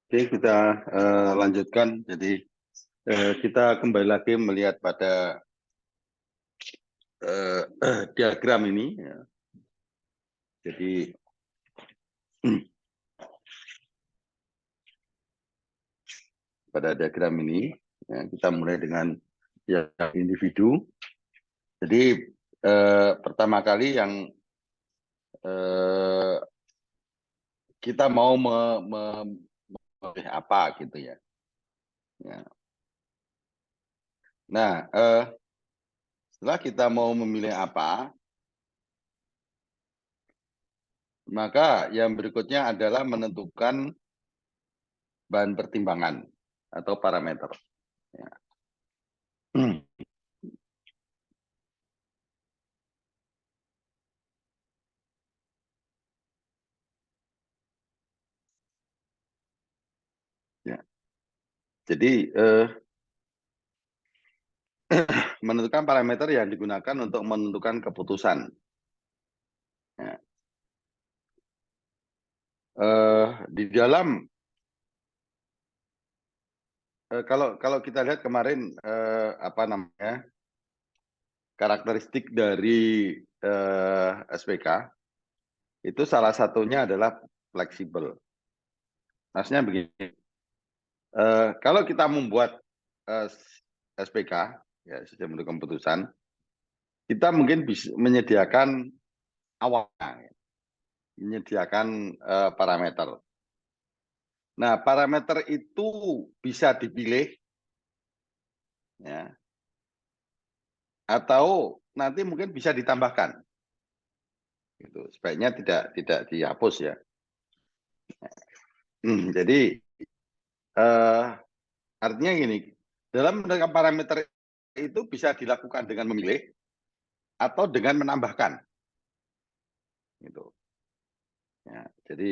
Oke, kita lanjutkan. Jadi kita kembali lagi melihat pada diagram ini. Ya. Jadi pada diagram ini ya, kita mulai dengan ya, individu. Jadi pertama kali yang kita mau memilih apa gitu ya. Ya. Nah, setelah kita mau memilih apa, maka yang berikutnya adalah menentukan bahan pertimbangan atau parameter. Ya. Ya. Jadi menentukan parameter yang digunakan untuk menentukan keputusan. Ya. Di dalam kalau kita lihat kemarin apa namanya karakteristik dari SPK itu salah satunya adalah fleksibel. Maksudnya begini, kalau kita membuat SPK, ya sistem untuk keputusan, kita mungkin bisa menyediakan awalnya, menyediakan parameter. Nah, parameter itu bisa dipilih, ya, atau nanti mungkin bisa ditambahkan. Gitu. Sebaiknya tidak dihapus ya. Jadi artinya gini, dalam menentukan parameter itu bisa dilakukan dengan memilih atau dengan menambahkan. Gitu. Ya, jadi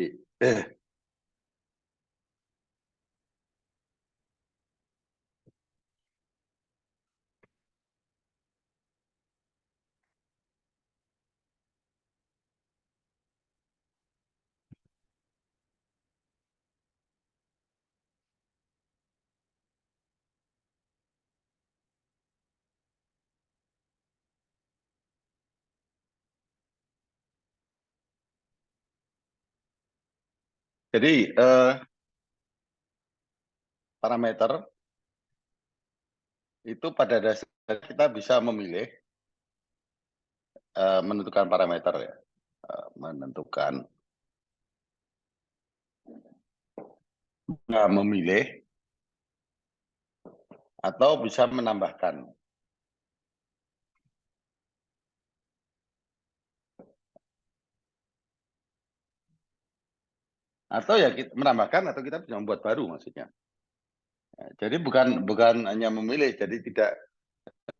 jadi parameter itu pada dasarnya kita bisa memilih menentukan parameter ya, menentukan memilih atau bisa menambahkan. Atau ya kita menambahkan atau kita bisa membuat baru maksudnya. Jadi bukan hanya memilih, jadi tidak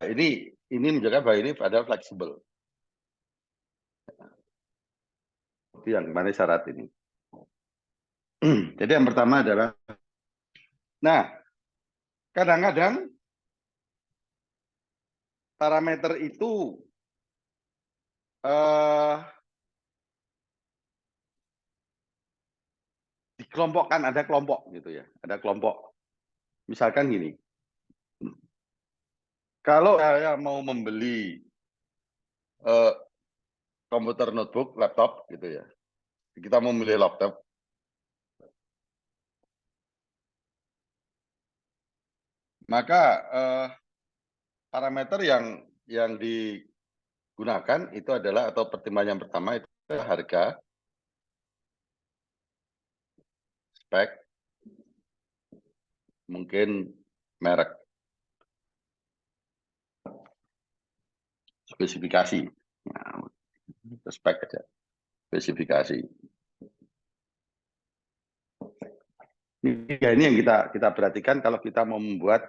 ini menjaga bahwa ini adalah fleksibel. Itu yang mana syarat ini. Jadi yang pertama adalah, nah kadang-kadang parameter itu eh, dikelompokkan, ada kelompok gitu ya, ada kelompok. Misalkan gini, kalau saya mau membeli eh, komputer notebook, laptop gitu ya, kita mau membeli laptop, maka parameter yang digunakan itu adalah atau pertimbangan yang pertama itu adalah harga spek, mungkin merek, spesifikasi. Nah, spek aja, spesifikasi. Ini yang kita perhatikan kalau kita mau membuat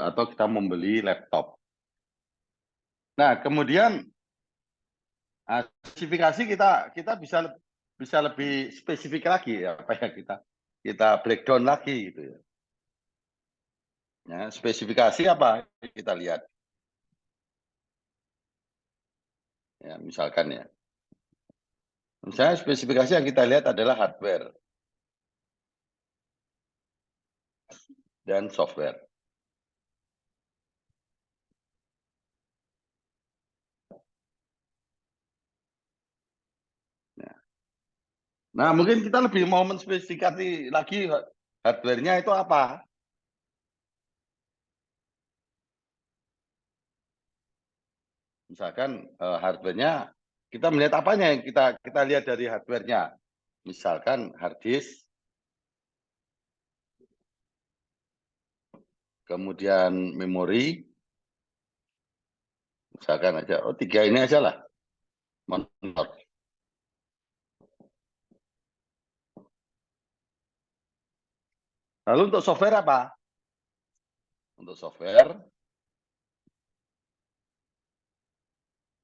atau kita membeli laptop. Nah, kemudian spesifikasi kita bisa lebih spesifik lagi ya, apa ya, kita breakdown lagi gitu ya. Ya, spesifikasi apa kita lihat. Ya, misalkan ya. Misalnya spesifikasi yang kita lihat adalah hardware dan software. Nah, mungkin kita lebih mau menspesifikasi lagi hardware-nya itu apa. Misalkan hardware-nya, kita melihat apanya yang kita lihat dari hardware-nya. Misalkan hard disk, kemudian memori, misalkan aja, oh 3 ini aja lah. Monitor. Lalu untuk software apa? Untuk software,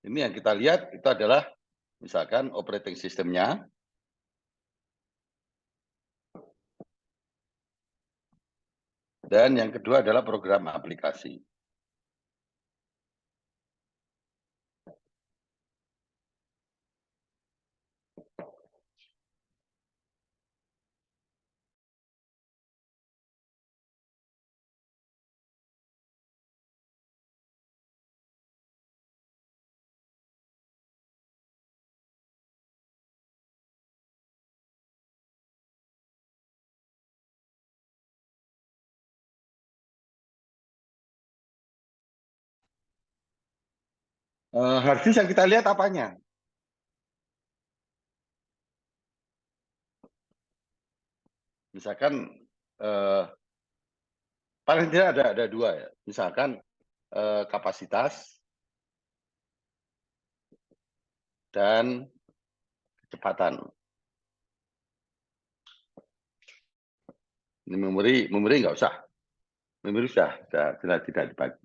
ini yang kita lihat itu adalah misalkan operating system-nya, dan yang kedua adalah program aplikasi. Hard disk yang kita lihat apanya? Misalkan paling tidak ada dua ya. Misalkan kapasitas dan kecepatan. Ini memori nggak usah. Memori sudah tidak dibagi.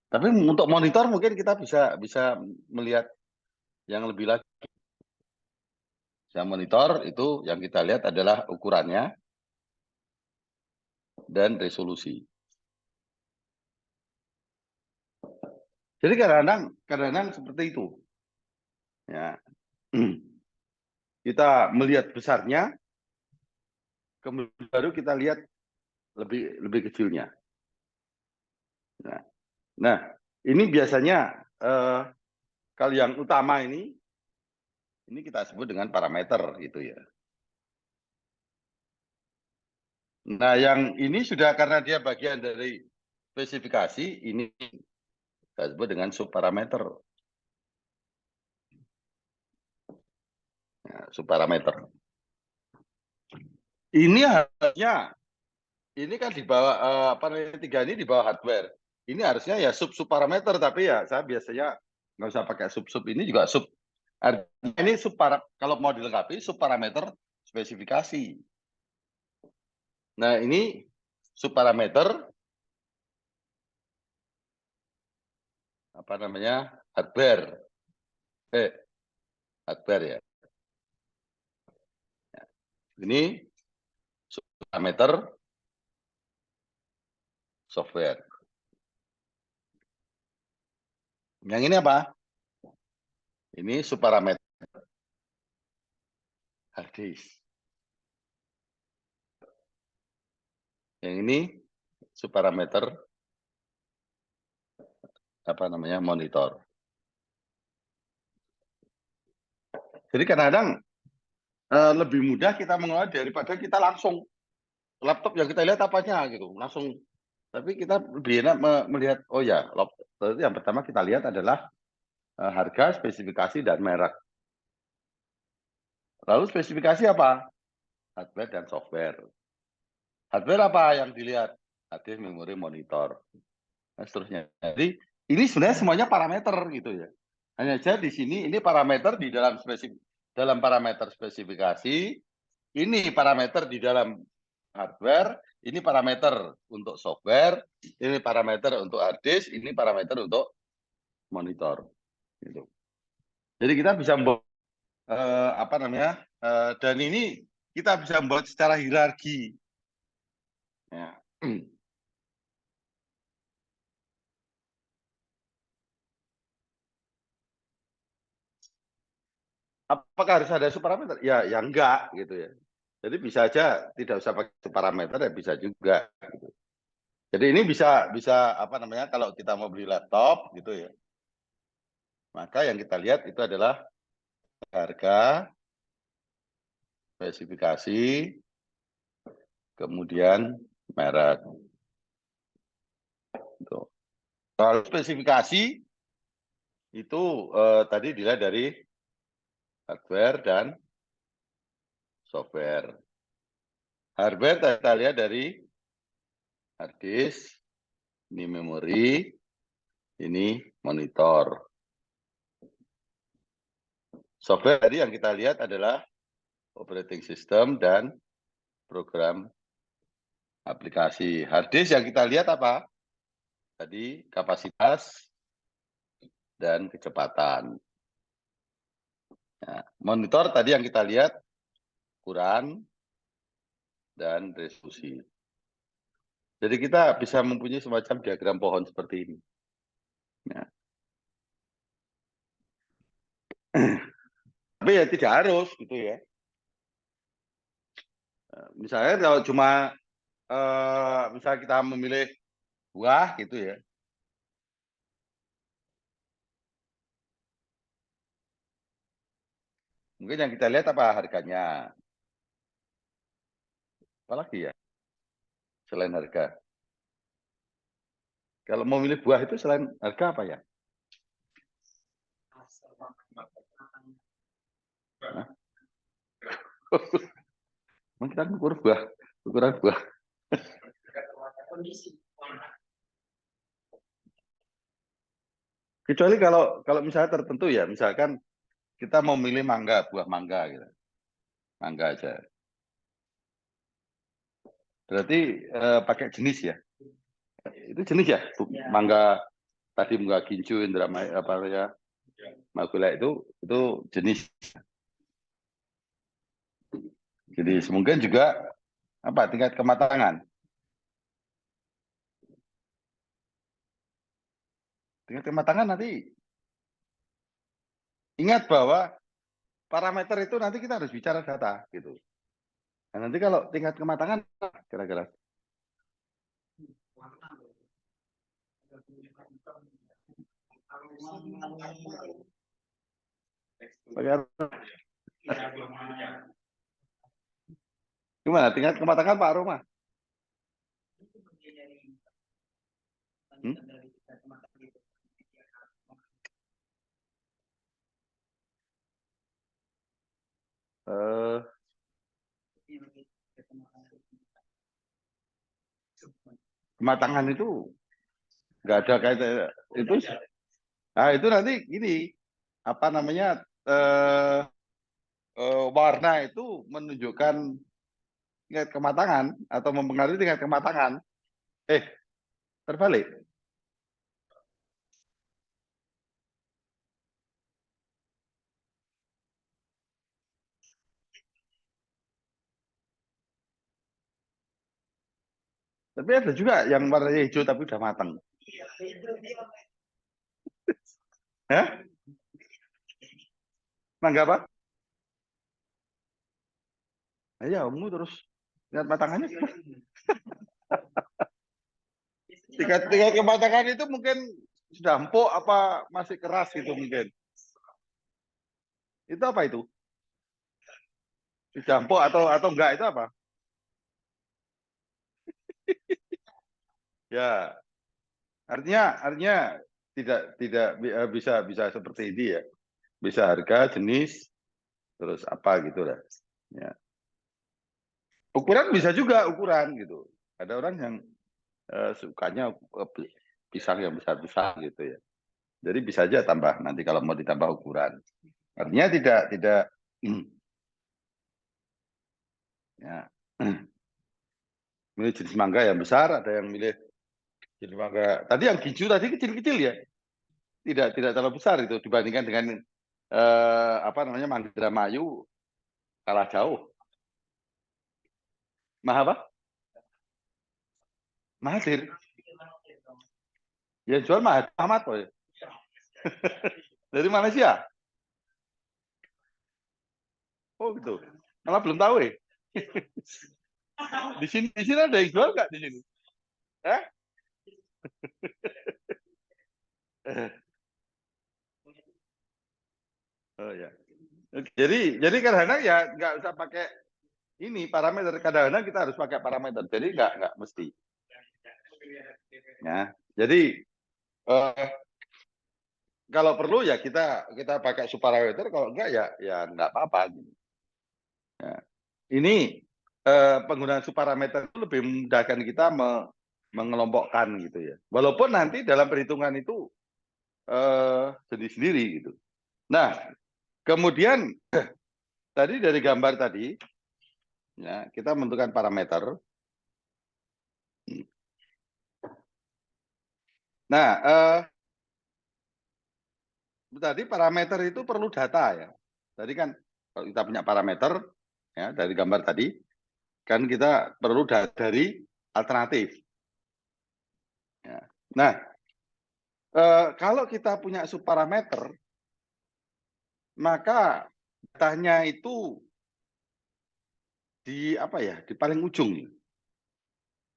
Tapi untuk monitor mungkin kita bisa melihat yang lebih lagi. Yang monitor itu yang kita lihat adalah ukurannya dan resolusi. Jadi kadang-kadang seperti itu. Ya. Kita melihat besarnya, kemudian baru kita lihat lebih kecilnya. Nah, ini biasanya kalau yang utama ini kita sebut dengan parameter gitu ya. Nah, yang ini sudah karena dia bagian dari spesifikasi, ini kita sebut dengan subparameter. Ya, subparameter. Ini harusnya, ini kan di bawah parameter 3 ini di bawah hardware. Ini harusnya ya subparameter, tapi ya saya biasanya nggak usah pakai sub ini juga sub. Artinya ini kalau mau dilengkapi subparameter spesifikasi. Nah, ini subparameter apa namanya? Hardware. Hardware ya. Ini subparameter software. Yang ini apa? Ini subparameter hard disk. Yang ini subparameter apa namanya? Monitor. Jadi kadang-kadang lebih mudah kita mengolah daripada kita langsung laptop yang kita lihat apanya gitu, langsung. Tapi kita lebih enak melihat, oh ya, laptop yang pertama kita lihat adalah harga, spesifikasi, dan merek. Lalu spesifikasi apa? hardware dan software. Hardware apa yang dilihat? Hard memori, monitor, dan seterusnya. Jadi ini sebenarnya semuanya parameter gitu ya. Hanya saja di sini ini parameter di dalam parameter spesifikasi, ini parameter di dalam hardware, ini parameter untuk software, ini parameter untuk hard disk, ini parameter untuk monitor. Gitu. Jadi kita bisa membuat apa namanya, dan ini kita bisa membuat secara hierarki. Ya. Apakah harus ada subparameter? Ya, ya enggak gitu ya. Jadi bisa aja tidak usah pakai subparameter ya bisa juga. Gitu. Jadi ini bisa bisa apa namanya kalau kita mau beli laptop gitu ya, maka yang kita lihat itu adalah harga, spesifikasi, kemudian merek. Gitu. Kalau spesifikasi itu tadi dilihat dari hardware dan software. Hardware kita lihat dari hard disk, ini memori, ini monitor. Software tadi yang kita lihat adalah operating system dan program aplikasi. Hard disk yang kita lihat apa? Tadi kapasitas dan kecepatan. Nah, monitor tadi yang kita lihat ukuran dan resolusi. Jadi kita bisa mempunyai semacam diagram pohon seperti ini. Nah. Tapi ya tidak harus gitu ya. Misalnya kalau cuma misalnya kita memilih buah gitu ya. Mungkin yang kita lihat apa harganya. Apalagi ya selain harga. Kalau mau milih buah itu selain harga apa ya? Hah? Emang kita ukur buah, ukuran buah. Kecuali kalau misalnya tertentu ya, misalkan kita mau milih mangga, buah mangga gitu. Mangga aja. Berarti pakai jenis ya. Itu jenis ya, mangga tadi mangga gincu, Indramayu apa ya, Magula itu jenis. Jadi mungkin juga apa tingkat kematangan. Tingkat kematangan nanti ingat bahwa parameter itu nanti kita harus bicara data gitu. Nah, nanti kalau tingkat kematangan kira-kira gimana tingkat kematangan Pak Roma? Hmm? Kematangan itu nggak ada kaitan itu. Nah itu nanti gini apa namanya warna itu menunjukkan tingkat kematangan atau mempengaruhi tingkat kematangan. Eh terbalik. Tapi ada juga yang warnanya hijau tapi udah matang. Hah? Mangga apa? Nah, ya, kamu terus lihat matangannya. Tingkat kematangan itu mungkin sudah empuk apa masih keras gitu mungkin. Itu apa itu? Sudah empuk atau enggak itu apa? Ya, artinya tidak bisa bisa seperti ini ya. Bisa harga, jenis, terus apa gitu lah. Ya. Ukuran bisa juga ukuran gitu. Ada orang yang sukanya pisang yang besar-besar gitu ya. Jadi bisa aja tambah nanti kalau mau ditambah ukuran. Artinya tidak ya. Milih jenis mangga yang besar, ada yang milih jenis mangga. Tadi yang Ginju tadi kecil-kecil ya. Tidak terlalu besar itu dibandingkan dengan apa namanya Mangga Indramayu kalah jauh. Mahal apa? Mahathir. Ya jual Mahathir Ahmad kok ya. Dari Malaysia. Oh gitu. Malah belum tahu ya. Di sini ada yang jual nggak di sini? Eh? Oh ya. Jadi kadang-kadang ya nggak usah pakai ini parameter. Kadang-kadang kita harus pakai parameter. Jadi nggak mesti. Ya. Jadi kalau perlu ya kita pakai subparameter. Kalau enggak ya nggak apa-apa. Ya. Ini penggunaan subparameter itu lebih memudahkan kita mengelompokkan gitu ya. Walaupun nanti dalam perhitungan itu sendiri-sendiri gitu. Nah, kemudian tadi dari gambar tadi, ya kita menentukan parameter. Nah, tadi parameter itu perlu data ya. Tadi kan kalau kita punya parameter ya dari gambar tadi, kan kita perlu data dari alternatif. Ya. Nah, kalau kita punya subparameter, maka datanya itu di apa ya, di paling ujung.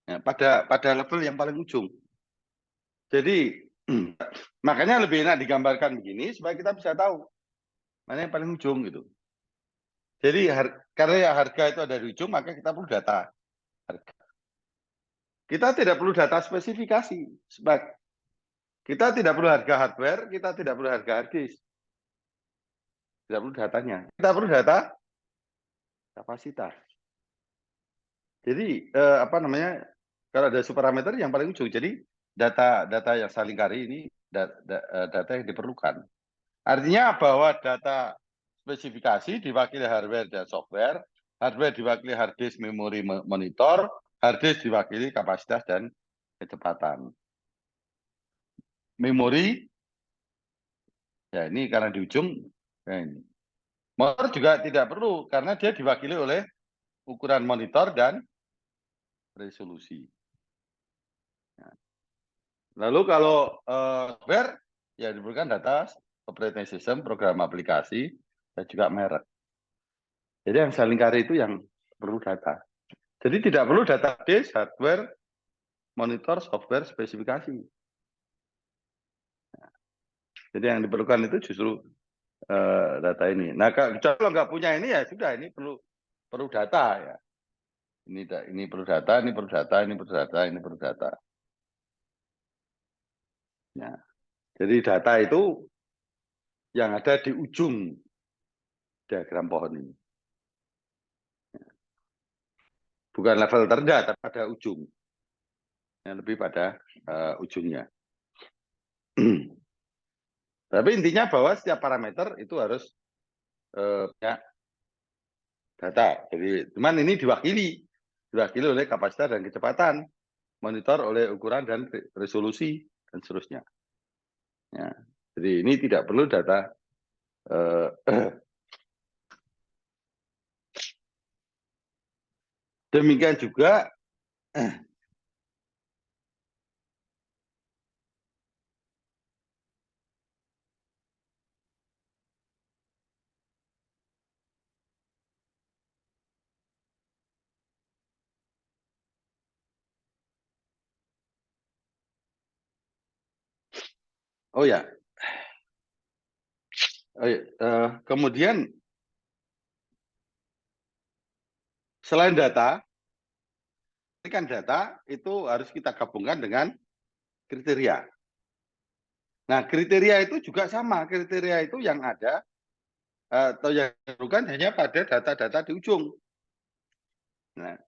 Ya, pada level yang paling ujung. Jadi makanya lebih enak digambarkan begini supaya kita bisa tahu mana yang paling ujung gitu. Jadi karena ya harga itu ada di ujung, maka kita perlu data harga. Kita tidak perlu data spesifikasi. Kita tidak perlu harga hardware, kita tidak perlu harga hard disk. Tidak perlu datanya. Kita perlu data kapasitas. Jadi apa namanya? Kalau ada subparameter yang paling ujung. Jadi data yang saling kari ini data yang diperlukan. Artinya bahwa data spesifikasi diwakili hardware dan software, hardware diwakili hard disk, memori, monitor, hard disk diwakili kapasitas dan kecepatan. Memori, ya ini karena di ujung, ya ini. Motor juga tidak perlu karena dia diwakili oleh ukuran monitor dan resolusi. Lalu kalau software, ya diperlukan data operating system, program aplikasi, dan juga merek. Jadi yang saling kari itu yang perlu data. Jadi tidak perlu data disk, hardware, monitor, software, spesifikasi. Jadi yang diperlukan itu justru data ini. Nah kalau nggak punya ini ya sudah, ini perlu data ya. Ini perlu data, ini perlu data, ini perlu data, ini perlu data. Ya. Jadi data itu yang ada di ujung diagram pohon ini. Bukan level terendah, tapi pada ujung. Yang lebih pada ujungnya. Tapi intinya bahwa setiap parameter itu harus punya data. Jadi, cuman ini diwakili oleh kapasitas dan kecepatan, monitor oleh ukuran dan resolusi dan seterusnya. Ya. Jadi ini tidak perlu data. Demikian juga oh ya, kemudian selain data, ini kan data itu harus kita gabungkan dengan kriteria. Nah, kriteria itu juga sama. Kriteria itu yang ada atau yang diperlukan hanya pada data-data di ujung. Nah,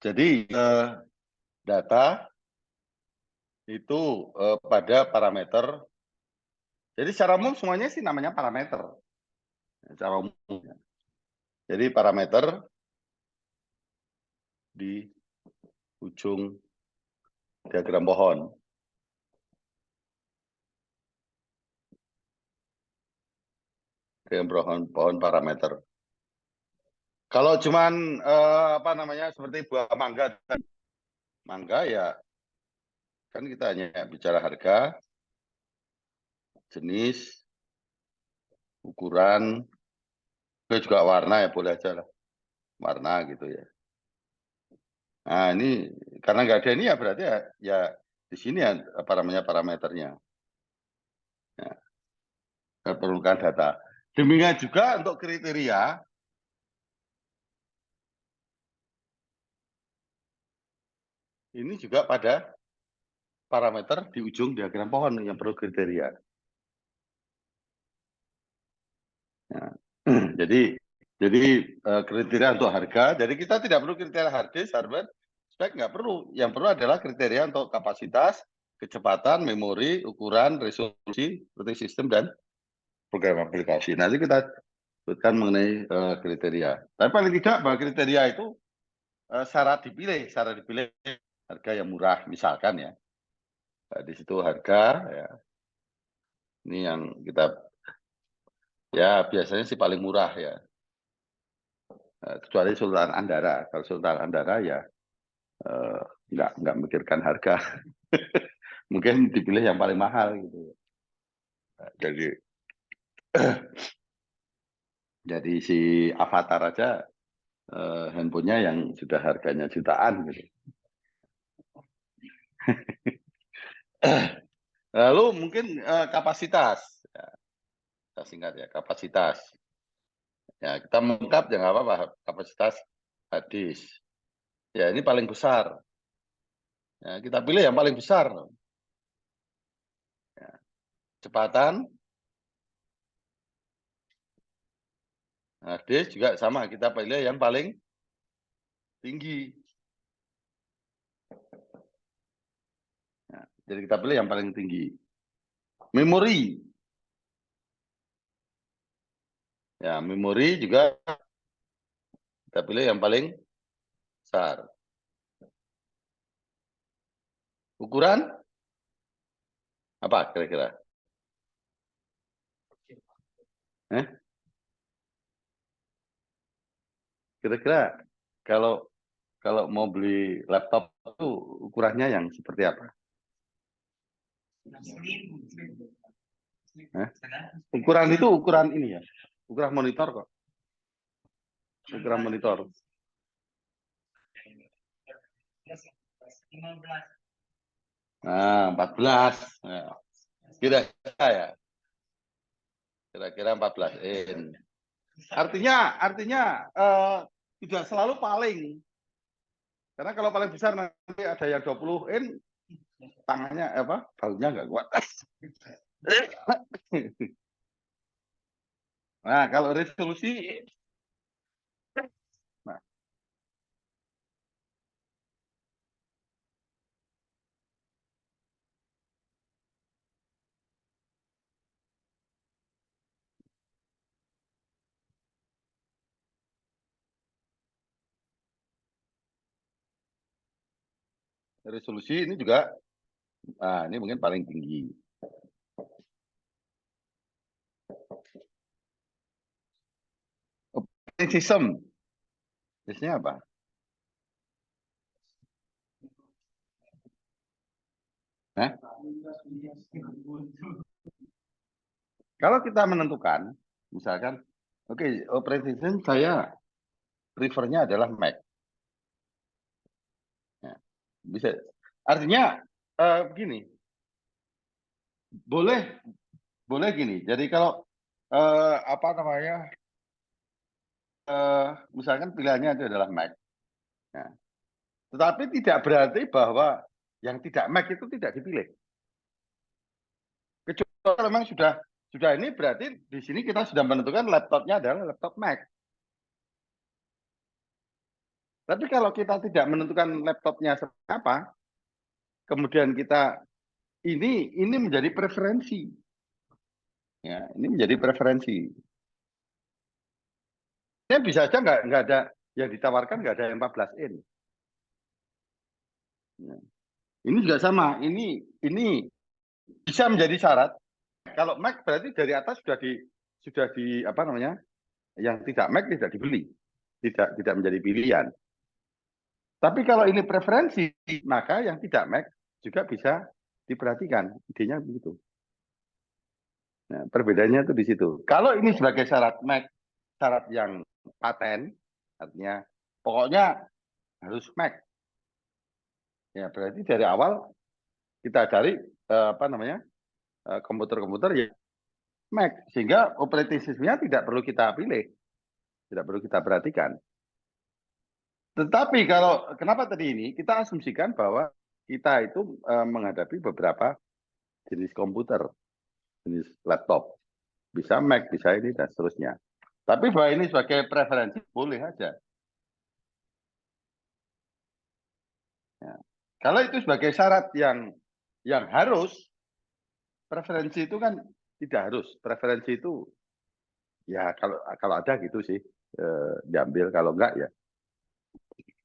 Jadi data itu pada parameter. Jadi secara umum semuanya sih namanya parameter. Secara umum. Jadi parameter di ujung diagram pohon. Diagram pohon parameter. Kalau cuman apa namanya seperti buah mangga, ya kan kita hanya bicara harga, jenis, ukuran, juga warna ya boleh aja lah, warna gitu ya. Nah ini karena nggak ada ini ya berarti ya di sini ya apa namanya parameternya. Ya, perlukan data. Demikian juga untuk kriteria. Ini juga pada parameter di ujung diagram pohon yang perlu kriteria. Ya. Jadi kriteria untuk harga. Jadi kita tidak perlu kriteria harddisk, hardware, spek nggak perlu. Yang perlu adalah kriteria untuk kapasitas, kecepatan, memori, ukuran, resolusi, seperti sistem dan program aplikasi. Nanti kita sebutkan mengenai kriteria. Tapi paling tidak bahwa kriteria itu syarat dipilih harga yang murah misalkan ya. Nah, di situ harga ya. Ini yang kita ya biasanya sih paling murah ya. Kecuali Sultan Andara. Kalau Sultan Andara ya eh, nggak mikirkan harga. Mungkin dipilih yang paling mahal gitu. Jadi jadi si Avatar aja handphonenya yang sudah harganya jutaan gitu. Lalu mungkin kapasitas. Ya, kita singkat ya, kapasitas. Ya, kita mengungkap jangan apa-apa kapasitas hadis. Ya, ini paling besar. Ya, kita pilih yang paling besar. Ya, kecepatan hadis juga sama, kita pilih yang paling tinggi. Ya, jadi kita pilih yang paling tinggi. Memori. Ya, memori juga kita pilih yang paling besar. Ukuran apa kira-kira? Kira-kira kalau kalau mau beli laptop itu ukurannya yang seperti apa? Ukuran itu ukuran ini ya, ukuran monitor kok. Ukuran monitor. Nah, 14. Nah, kira-kira ya. Kira-kira 14 in. Artinya tidak selalu paling. Karena kalau paling besar nanti ada yang 20 in, tangannya apa? Baunya nggak kuat. Nah, kalau resolusi, nah, resolusi ini juga, nah ini mungkin paling tinggi. Operating system, biasanya apa? Nah, kalau kita menentukan, misalkan, oke, operating system saya prefernya adalah Mac. Ya, bisa. Artinya begini, boleh gini. Jadi kalau apa namanya, misalkan pilihannya itu adalah Mac. Nah, tetapi tidak berarti bahwa yang tidak Mac itu tidak dipilih. Kecuali kalau memang sudah ini berarti di sini kita sudah menentukan laptopnya adalah laptop Mac. Tapi kalau kita tidak menentukan laptopnya seperti apa, kemudian kita ini menjadi preferensi. Ya, ini menjadi preferensi. Ya bisa aja nggak ada yang ditawarkan, nggak ada yang 14 in. Ya. Ini juga sama. Ini bisa menjadi syarat. Kalau Mac berarti dari atas sudah di apa namanya? Yang tidak Mac tidak dibeli, tidak menjadi pilihan. Tapi kalau ini preferensi, maka yang tidak Mac juga bisa diperhatikan. Idenya begitu. Nah, perbedaannya itu di situ. Kalau ini sebagai syarat Mac, syarat yang paten, artinya pokoknya harus Mac. Ya berarti dari awal kita cari apa namanya komputer-komputer yang Mac, sehingga operating systemnya tidak perlu kita pilih, tidak perlu kita perhatikan. Tetapi kalau kenapa tadi ini kita asumsikan bahwa kita itu menghadapi beberapa jenis komputer, jenis laptop, bisa Mac, bisa ini dan seterusnya. Tapi bahwa ini sebagai preferensi boleh aja. Ya. Kalau itu sebagai syarat yang harus, preferensi itu kan tidak harus. Preferensi itu ya kalau ada gitu sih diambil, kalau enggak ya.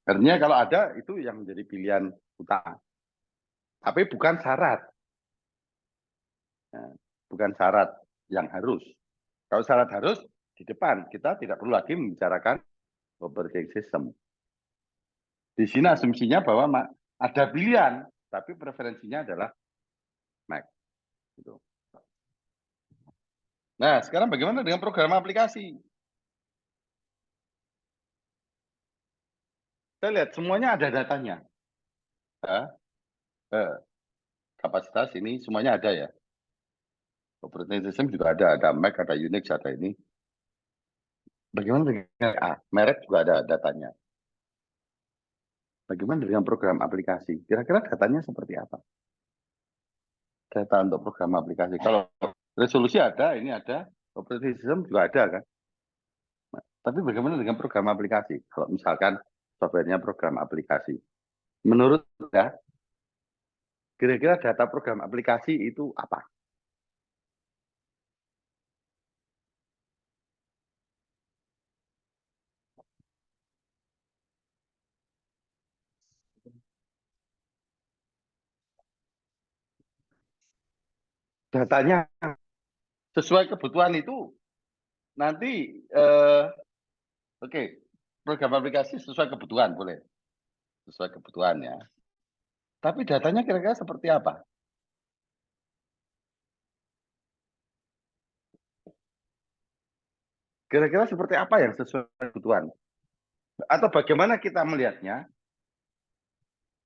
Artinya kalau ada itu yang menjadi pilihan utama. Tapi bukan syarat. Ya, bukan syarat yang harus. Kalau syarat harus di depan, kita tidak perlu lagi membicarakan operating system. Di sini asumsinya bahwa ada pilihan, tapi preferensinya adalah Mac. Gitu. Nah, sekarang bagaimana dengan program aplikasi? Saya lihat semuanya ada datanya. Ya, kapasitas ini semuanya ada ya. Operating system juga ada Mac, ada Unix, ada ini. Bagaimana dengan merek juga ada datanya. Bagaimana dengan program aplikasi? Kira-kira datanya seperti apa? Data untuk program aplikasi. Kalau resolusi ada, ini ada, operating system juga ada kan. Nah, tapi bagaimana dengan program aplikasi? Kalau misalkan softwarenya program aplikasi, menurut Anda, kira-kira data program aplikasi itu apa? Datanya sesuai kebutuhan itu nanti, oke, program aplikasi sesuai kebutuhan boleh, sesuai kebutuhan ya. Tapi datanya kira-kira seperti apa? Kira-kira seperti apa yang sesuai kebutuhan? Atau bagaimana kita melihatnya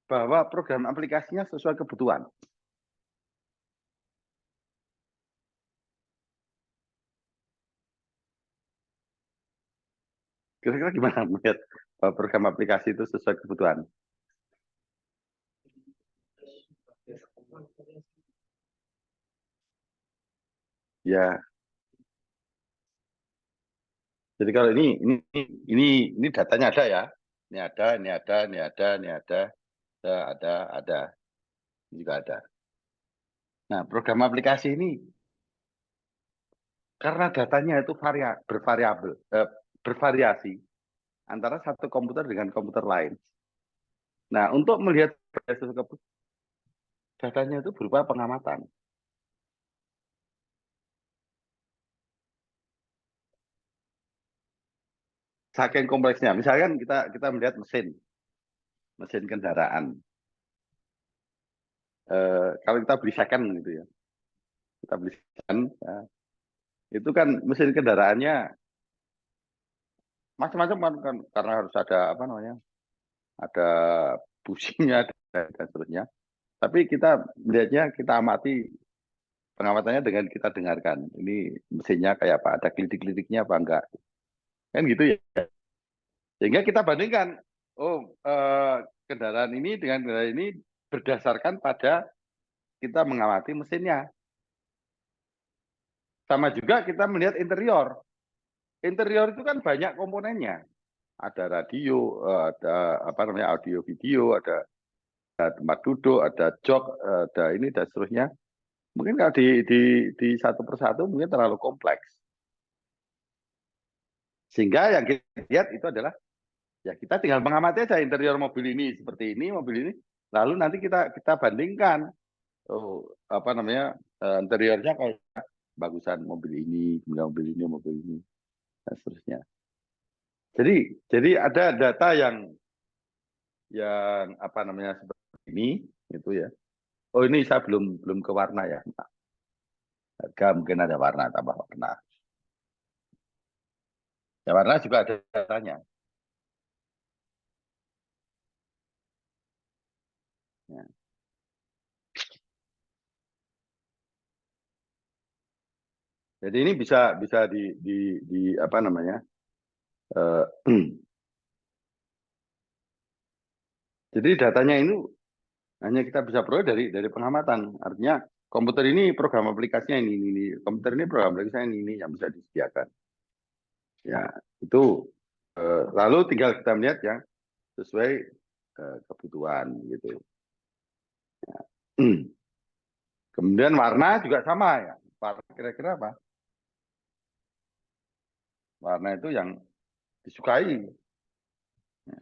bahwa program aplikasinya sesuai kebutuhan? Kira-kira gimana melihat bahwa program aplikasi itu sesuai kebutuhan? Ya, jadi kalau ini datanya ada ya. Ini ada, ini ada, ini ada, ini ada, ini juga ada. Nah, program aplikasi ini karena datanya itu bervariasi antara satu komputer dengan komputer lain. Nah, untuk melihat datanya itu berupa pengamatan. Saking kompleksnya. Misalkan kita melihat mesin kendaraan. Kalau kita beli second gitu ya, kita beli second, ya, itu kan mesin kendaraannya macam-macam kan, karena harus ada apa namanya, ada businya dan seterusnya. Tapi kita melihatnya, kita amati pengamatannya dengan kita dengarkan. Ini mesinnya kayak apa, ada klitik-klitiknya apa enggak. Kan gitu ya. Sehingga kita bandingkan, kendaraan ini dengan kendaraan ini berdasarkan pada kita mengamati mesinnya. Sama juga kita melihat interior. Interior itu kan banyak komponennya. Ada radio, ada apa namanya audio video, ada tempat duduk, ada jok, ada ini dan seterusnya. Mungkin kalau di satu persatu mungkin terlalu kompleks. Sehingga yang kita lihat itu adalah ya kita tinggal mengamati aja interior mobil ini seperti ini, mobil ini. Lalu nanti kita bandingkan apa namanya interiornya kayak bagusan mobil ini, kemudian mobil ini, dan seterusnya. Jadi ada data yang apa namanya seperti ini, itu ya. Oh ini saya belum ke warna ya. Harga mungkin ada warna, tambah warna. Ya warna juga ada datanya. Ya. Jadi ini bisa di apa namanya? Uh, jadi datanya ini hanya kita bisa peroleh dari pengamatan. Artinya komputer ini program aplikasinya ini. Komputer ini program aplikasinya ini yang bisa disediakan. Ya itu lalu tinggal kita melihat yang sesuai kebutuhan gitu. Ya. Kemudian warna juga sama ya. Kira-kira apa? Warna itu yang disukai. Ya.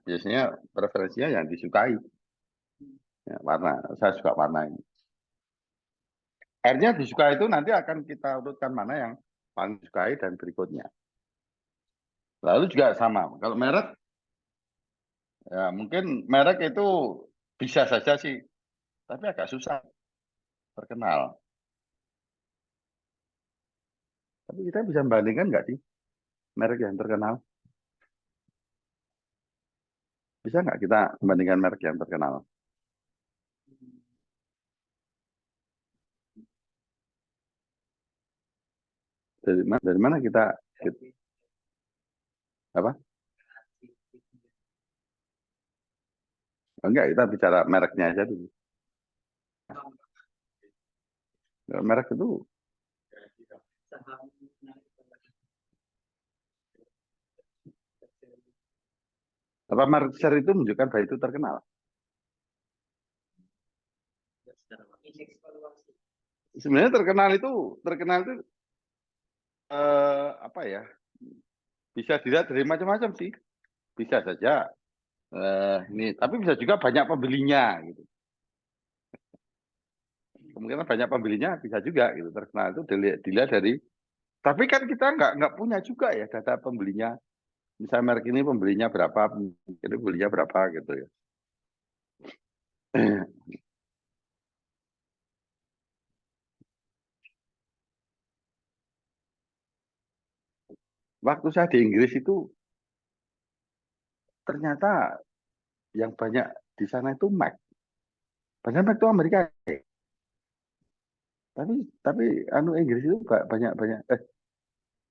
Biasanya preferensinya yang disukai. Ya, warna. Saya suka warna ini. Akhirnya disukai itu nanti akan kita urutkan mana yang paling disukai dan berikutnya. Lalu juga sama. Kalau merek, ya mungkin merek itu bisa saja sih, tapi agak susah terkenal. Tapi kita bisa membandingkan nggak sih merek yang terkenal? Bisa nggak kita membandingkan merek yang terkenal? Dari mana kita apa? Enggak, kita bicara mereknya aja dulu. Merek itu apa market share itu menunjukkan bahwa itu terkenal. Sebenarnya terkenal itu apa ya? Bisa dilihat dari macam-macam sih. Bisa saja ini, tapi bisa juga banyak pembelinya gitu. Kemungkinan banyak pembelinya bisa juga gitu. Terkenal itu dilihat dari. Tapi kan kita nggak punya juga ya data pembelinya. Misalnya merek ini pembelinya berapa, ini pembelinya berapa gitu ya. Waktu saya di Inggris itu ternyata yang banyak di sana itu Mac. Padahal Mac itu Amerika. Tapi anu Inggris itu banyak banyak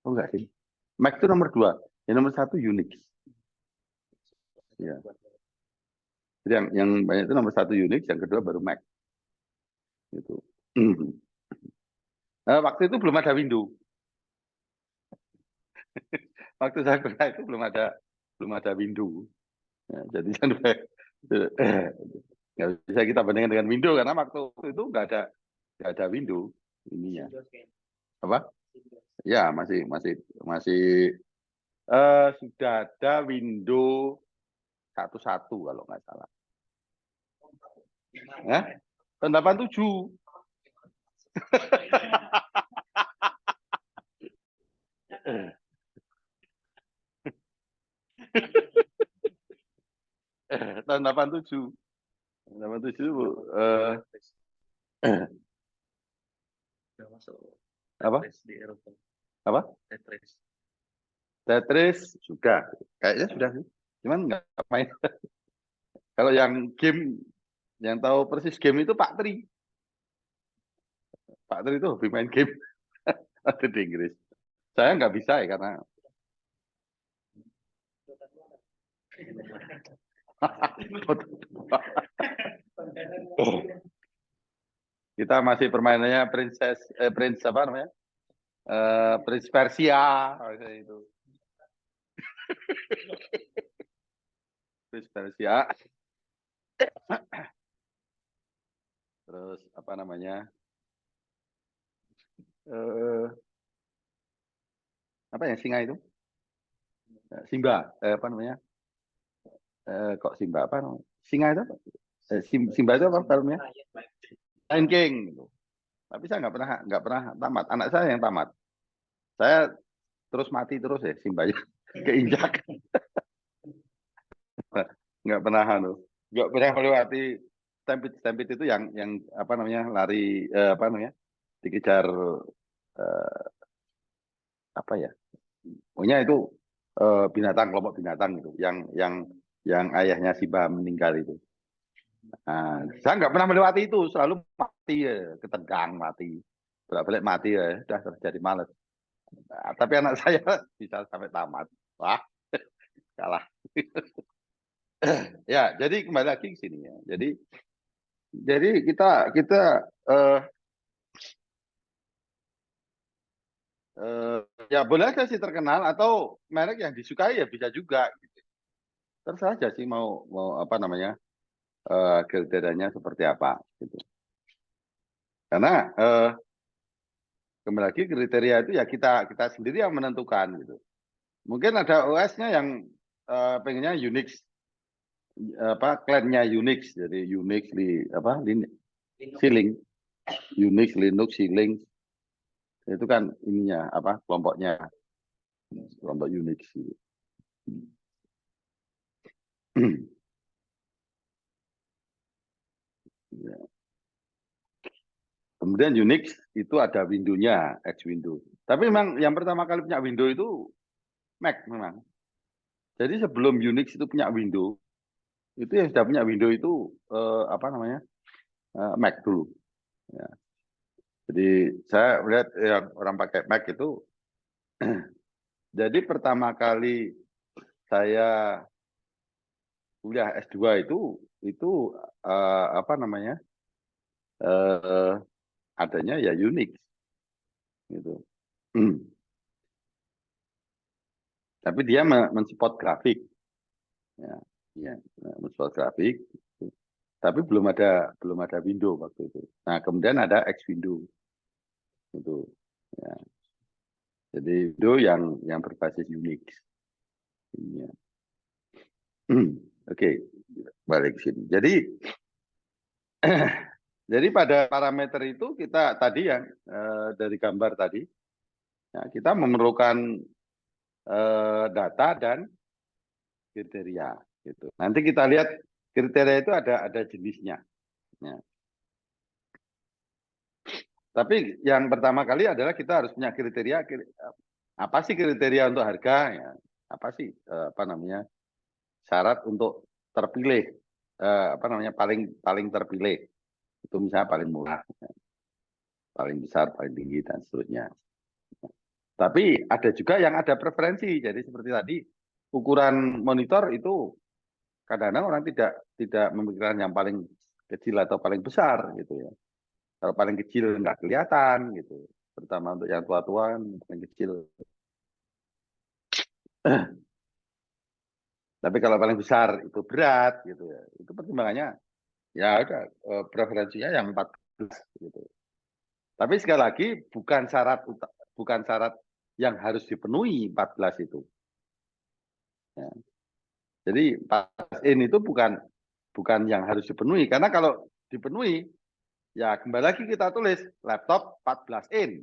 oh enggak sih. Mac itu nomor dua. Yang nomor satu Unix. Ya. Jadi yang banyak itu nomor satu Unix, yang kedua baru Mac. Gitu. Nah, waktu itu belum ada Windows. Waktu saya kuliah itu belum ada Windows. Ya, jadi sampai nggak bisa kita bandingkan dengan Windows karena waktu itu nggak ada Windows ininya. Apa? Ya masih sudah ada Windows 11 kalau nggak salah. Ya? Tahun 87. Tahun 87. 87 apa? Apa? Tetris sudah. Kayaknya sudah sih. Cuman nggak main. Kalau yang game yang tahu persis game itu Pak Tri. Pak Tri itu hobi main game. Ada di Inggris. Saya nggak bisa ya karena Kita masih permainannya Prince apa namanya? Prince Persia itu. Prince Persia. Terus apa namanya? Apa yang singa itu? Simba, apa namanya? Kok Simba apa namanya? Singa itu apa? Simba itu apa filmnya? Lion King. Gitu. Tapi saya nggak pernah tamat. Anak saya yang tamat. Saya terus mati terus ya Simbanya keinjak. Nggak pernah nggak pernah melewati Stampede itu yang apa namanya lari apa namanya dikejar apa ya? Pokoknya itu binatang kelompok binatang itu yang ayahnya Simba meninggal itu. Nah, saya nggak pernah melewati itu, selalu mati ya, ketegang mati, bolak-balik mati ya, sudah terjadi males. Nah, tapi anak saya bisa sampai tamat. Wah, kalah. Ya, jadi kembali lagi ke sini ya. Jadi kita eh, eh, ya boleh aja sih terkenal atau merek yang disukai ya bisa juga. Gitu. Terus aja sih mau mau apa namanya kriterianya seperti apa gitu. Karena kembali lagi kriteria itu ya kita kita sendiri yang menentukan gitu. Mungkin ada OS-nya yang pengennya Unix apa klannya Unix jadi Unix di apa Linux. Unix Linux Linux itu kan ininya apa kelompoknya kelompok Unix gitu. Ya. Kemudian Unix itu ada window-nya X window tapi memang yang pertama kali punya window itu Mac memang jadi sebelum Unix itu punya window itu yang sudah punya window itu apa namanya Mac dulu ya. Jadi saya melihat yang orang pakai Mac itu jadi pertama kali saya kuliah S2 itu apa namanya eh, adanya ya Unix gitu. Tapi dia mensupport grafik ya, ya mensupport grafik. Tapi belum ada window waktu itu. Nah, kemudian ada X window itu. Ya. Jadi itu yang berbasis Unix. Ya. Oke, balik ke sini. Jadi jadi pada parameter itu kita tadi yang dari gambar tadi ya, kita memerlukan data dan kriteria gitu. Nanti kita lihat kriteria itu ada jenisnya. Ya. Tapi yang pertama kali adalah kita harus punya kriteria apa sih kriteria untuk harga ya. Apa sih apa namanya syarat untuk terpilih apa namanya paling paling terpilih itu misalnya paling murah, paling besar, paling tinggi dan seterusnya. Tapi ada juga yang ada preferensi. Jadi seperti tadi ukuran monitor itu kadang-kadang orang tidak memikirkan yang paling kecil atau paling besar gitu ya. Kalau paling kecil nggak kelihatan gitu. Terutama untuk yang tua-tua kan paling kecil. Tapi kalau paling besar itu berat gitu ya. Itu pertimbangannya ya udah preferensinya yang 14 gitu. Tapi sekali lagi bukan syarat yang harus dipenuhi 14 itu. Ya. Jadi 14 in itu bukan yang harus dipenuhi karena kalau dipenuhi ya kembali lagi kita tulis laptop 14 in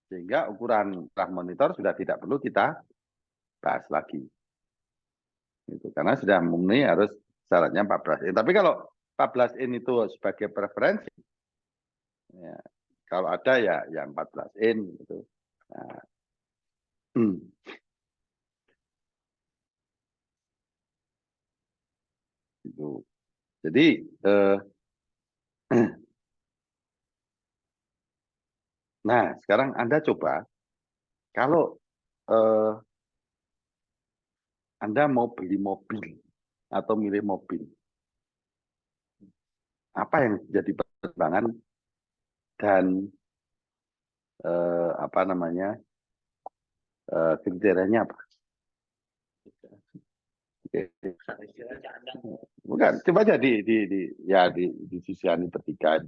sehingga ukuran monitor sudah tidak perlu kita bahas lagi. Gitu. Karena sudah memenuhi harus syaratnya 14 in. Tapi kalau 14 in itu sebagai preferensi, ya, kalau ada ya yang 14 in gitu. Nah, gitu. Jadi nah sekarang Anda coba kalau eh, Anda mau beli mobil atau milih mobil? Apa yang jadi pertimbangan dan apa namanya kriterianya apa? Bukan, coba aja disisihkan bertiga.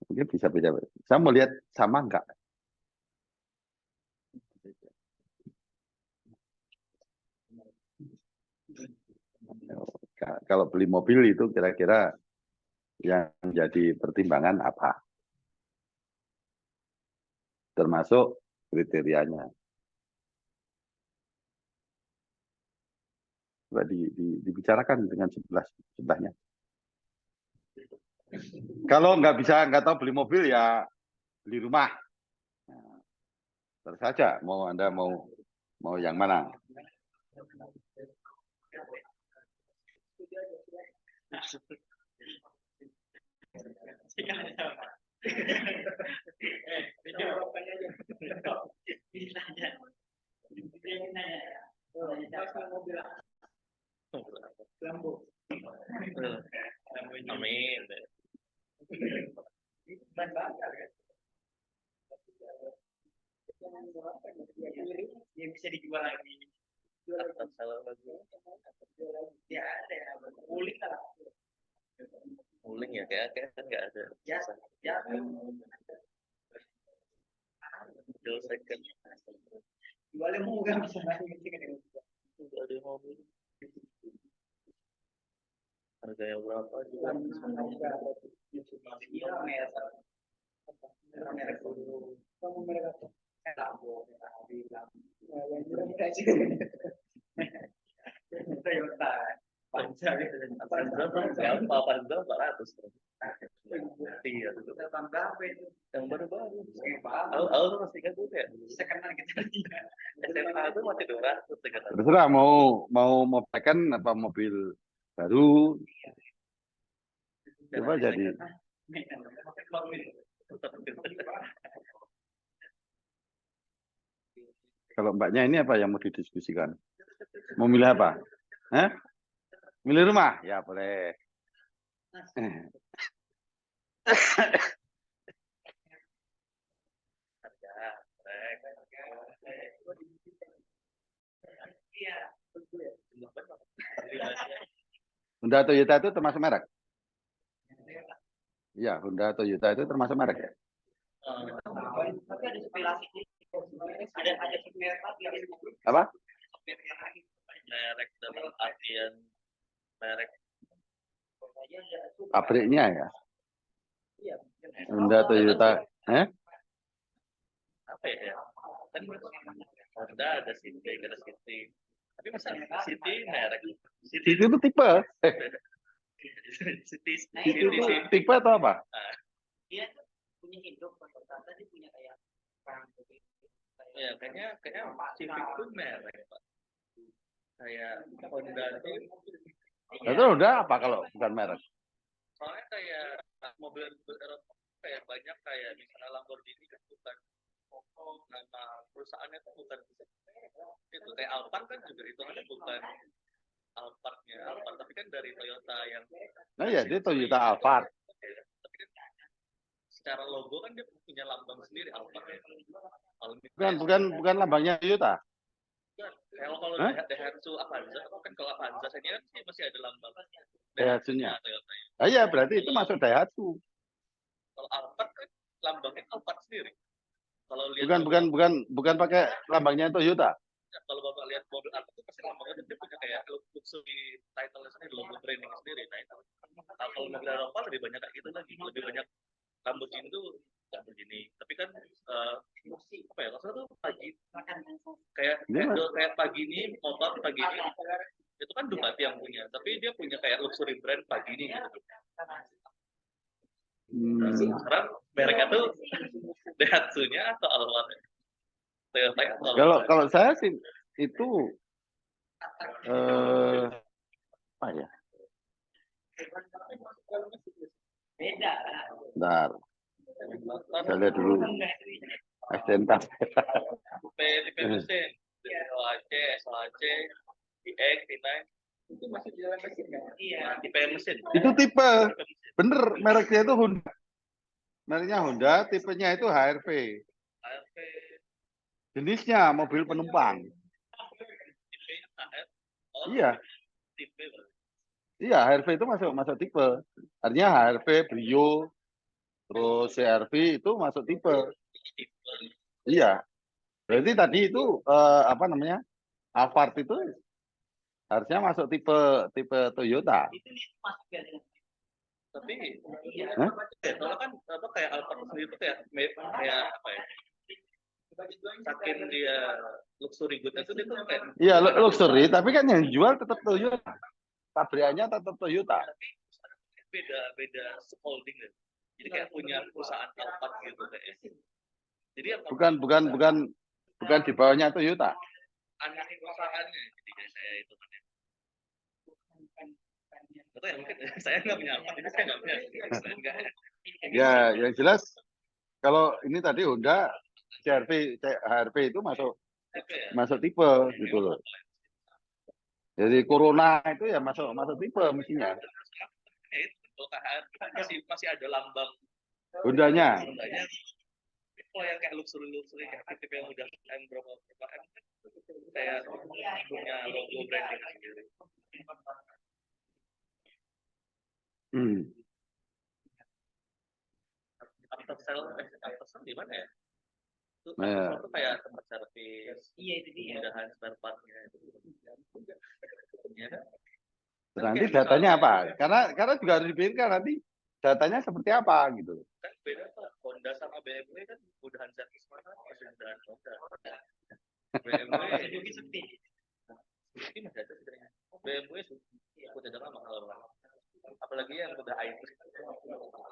Mungkin bisa beda. Saya mau lihat sama enggak. Kalau beli mobil itu kira-kira yang jadi pertimbangan apa? Termasuk kriterianya. Coba dibicarakan dengan sebelahnya. Kalau nggak tahu beli mobil ya beli rumah. Nah, terus saja Anda mau yang mana? Amin. Yang bisa dijual lagi. Ya ada ya, uling lah. Uling ya, kayak kan nggak ada. Ya. Second. Jualnya mau kan bisa jualnya mau. Harganya berapa juga? Iya, yang baru-baru. Aku masih ingat tuh kayak sekarang kita SMA itu masih 200. Terserah mau second apa mobil baru. Coba jadi. Kalau mbaknya ini apa yang mau didiskusikan? Mau milih apa? Hah? Milih rumah? Ya boleh. Honda Toyota itu termasuk merek? Iya, Honda Toyota itu termasuk merek ya? Apa? Merek dalam artian merek pabriknya ya? Honda Toyota. Apa ya? Kan Honda ada City, ada City. Tapi masa City merek? City itu tipe. City itu tipe atau apa? Dia punya hidup, dia punya kayak ya kayaknya Civic itu merek, Pak. Kayak Honda itu. Itu udah apa kalau bukan merek? Soalnya kayak mobil Eropa kayak banyak kayak misalnya Lamborghini kan bukan nama perusahaannya itu bukan itu kayak Alphard kan juga itu kan bukan Alphardnya Alphard tapi kan dari Toyota yang nah ya dia Toyota Alphard tapi kan secara logo kan dia punya lambang sendiri Alphard ya. bukan lambangnya Toyota. Kalau Daihatsu Avanza kan kalau Avanza saya kira masih ada lambang Daihatsu-nya. Iya berarti itu masuk Daihatsu. Kalau Alphard kan lambangnya Alphard sendiri. Kalau lihat bukan pakai lambangnya Toyota. Ya, kalau Bapak lihat mobil Alphard itu pasti lambangnya dia punya kayak luxury title-nya sendiri, logo branding sendiri. Nah itu. Kalau mobil Eropa lebih banyak kayak gitu lagi, lebih banyak Lamborghini itu nggak begini. Tapi kan apa ya? Maksudnya tuh pagi kayak pagi ini motor pagi ini itu kan Ducati yang punya, tapi dia punya kayak luxury brand pagi ini gitu. Sekarang mereknya tuh Daihatsu-nya atau Alphard? Kalau saya sih itu apa ya? Beda. Bentar. Saya lihat dulu. STNK. Tipe mesin. SOAC. C, VX, V9 itu masih jalan mesin kan? Iya. Tipe mesin. Itu tipe, bener mereknya itu Honda. Mereknya Honda, tipenya itu HRV. HRV. Jenisnya mobil penumpang. Tipe HR. Oh, Iya. tipe berarti. Iya, HRV itu masuk tipe. Artinya HRV, Brio, terus CRV itu masuk tipe. Tipe. Iya. Berarti tadi itu apa namanya? Alphard itu harusnya masuk tipe Toyota. Tapi Hah? kalau kan apa kayak Alphard sendiri itu kayak apa ya? Saking dia luxury good itu dia tuh kayak Iya, luxury, tapi kan yang jual tetap Toyota. Pabrikannya tetap Toyota. beda holding deh. Jadi kayak punya perusahaan Alphard gitu kayak. Jadi apa? Bukan di bawahnya Toyota. Anak perusahaannya jadi kayak saya itu kan ya. Atau ya mungkin saya nggak punya Alphard, jadi saya nggak punya. Saya nggak ya. Ya, yang jelas kalau ini tadi Honda HRV itu masuk tipe gitu loh. Jadi Corona itu ya masuk tipe mestinya. Kalau KHR masih ada lambang Hondanya. Kalau yang kayak luxury kayak tipe yang udah M berapa M kayak punya logo branding sendiri. After sale di mana ya? Itu itu kayak tempat servis. Iya itu dia. Mudahan spare partnya itu. Ya kan? Nanti datanya apa? Karena juga harus dipikirkan nanti datanya seperti apa gitu. Kan beda Pak. Honda sama BMW kan mudahan servis mana masih mudahan Honda. BMW itu sepi. Sepi masih ada sebenarnya. BMW udah jarang mahal banget. Apalagi yang udah i3.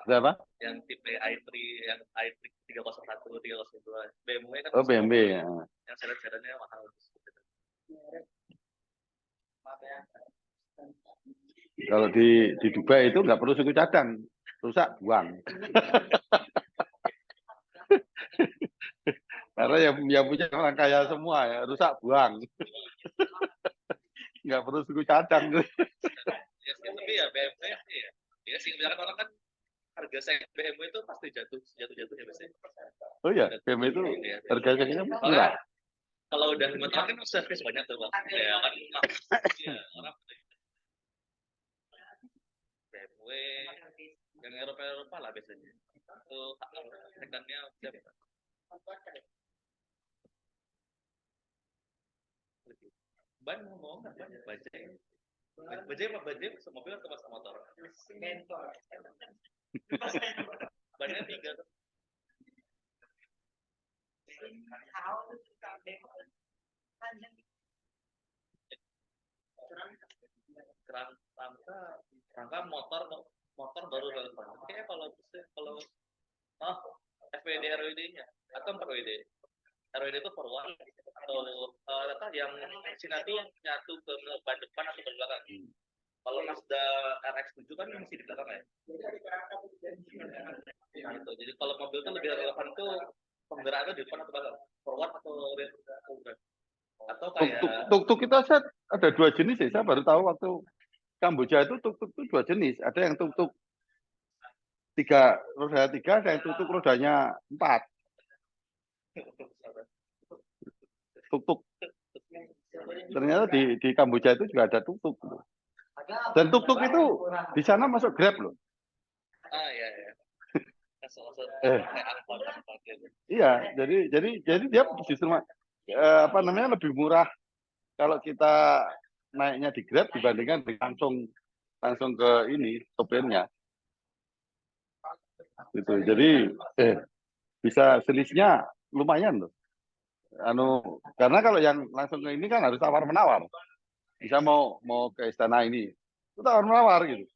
Berapa? Yang tipe i3 yang i3 301, 302. BMW kan. Oh, BMW ya. Yang sedan-sedannya mahal. Kalau di Dubai itu nggak perlu suku cadang, rusak buang. Karena yang punya orang kaya semua ya, rusak buang. Nggak perlu suku cadang. Ya, tapi ya BMW ya. Ya sih, misalkan orang kan harga saya BMW itu pasti jatuh ya biasanya. Oh ya, BMW itu harga segini murah. Kalau udah 5 tahun kan servis banyak tuh Bang. Ya kan. Ya, orang BMW yang Eropa lah biasanya. Itu tekannya siapa? Ban mau nggak banyak bajai. Bajai mobil atau masa motor? Bannya 3 tuh. Rangka motor baru relevan. Kayaknya kalau FWD RWD-nya atau 4WD. RWD itu forward atau yang sinatu nyatu ke ban depan atau ke belakang. Kalau Mazda RX-7 kan masih di belakang ya. Gitu. Jadi kalau mobil itu lebih relevan tuh penggerakannya di depan atau belakang, forward atau rear. Atau kayak tuk-tuk kita ada 2 jenis ya. Saya baru tahu waktu Kamboja itu tuk-tuk itu 2 jenis. Ada yang tuk-tuk roda 3, ada yang tuk-tuk rodanya 4. Tuk-tuk. Ternyata di Kamboja itu juga ada tuk-tuk. Dan tuk-tuk itu di sana masuk Grab loh. Iya. Iya, jadi dia justru apa namanya lebih murah kalau kita naiknya di Grab dibandingkan langsung ke ini sopirnya. Gitu. Jadi bisa selisihnya lumayan loh. Karena kalau yang langsung ke ini kan harus tawar-menawar. Bisa mau ke istana ini, itu tawar-menawar gitu.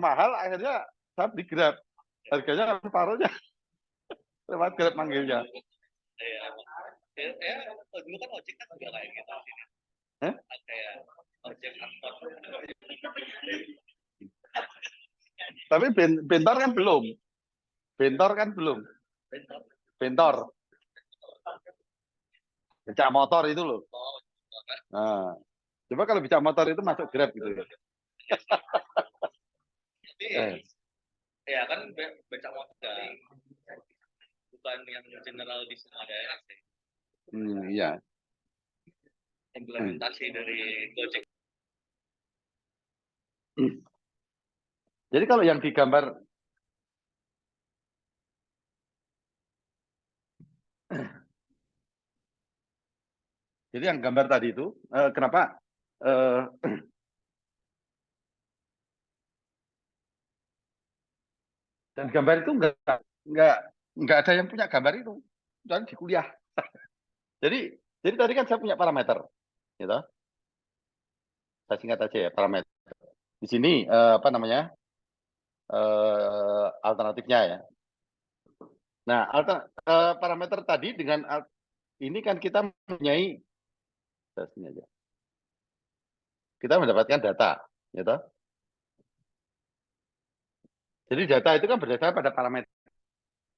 Mahal akhirnya saya di Grab. Harganya paruhnya lewat Grab manggilnya. Dulu kan ojek kan juga kayak gitu sini. Kayak ojek angkot. Tapi bentor kan belum. Bentor. Becak motor itu loh. Nah, coba kalau bisa motor itu masuk Grab gitu ya. Tapi ya kan becak motor bukan yang general di semua daerah sih. Iya. Implementasi dari Gojek. Jadi kalau yang digambar jadi yang gambar tadi itu kenapa dan gambar itu nggak ada yang punya gambar itu dan di kuliah. Jadi tadi kan saya punya parameter, gitu. Saya singkat aja ya parameter. Di sini apa namanya alternatifnya ya. Nah, parameter tadi dengan ini kan kita mempunyai sini aja. Kita mendapatkan data, gitu. Jadi data itu kan berdasarkan pada parameter.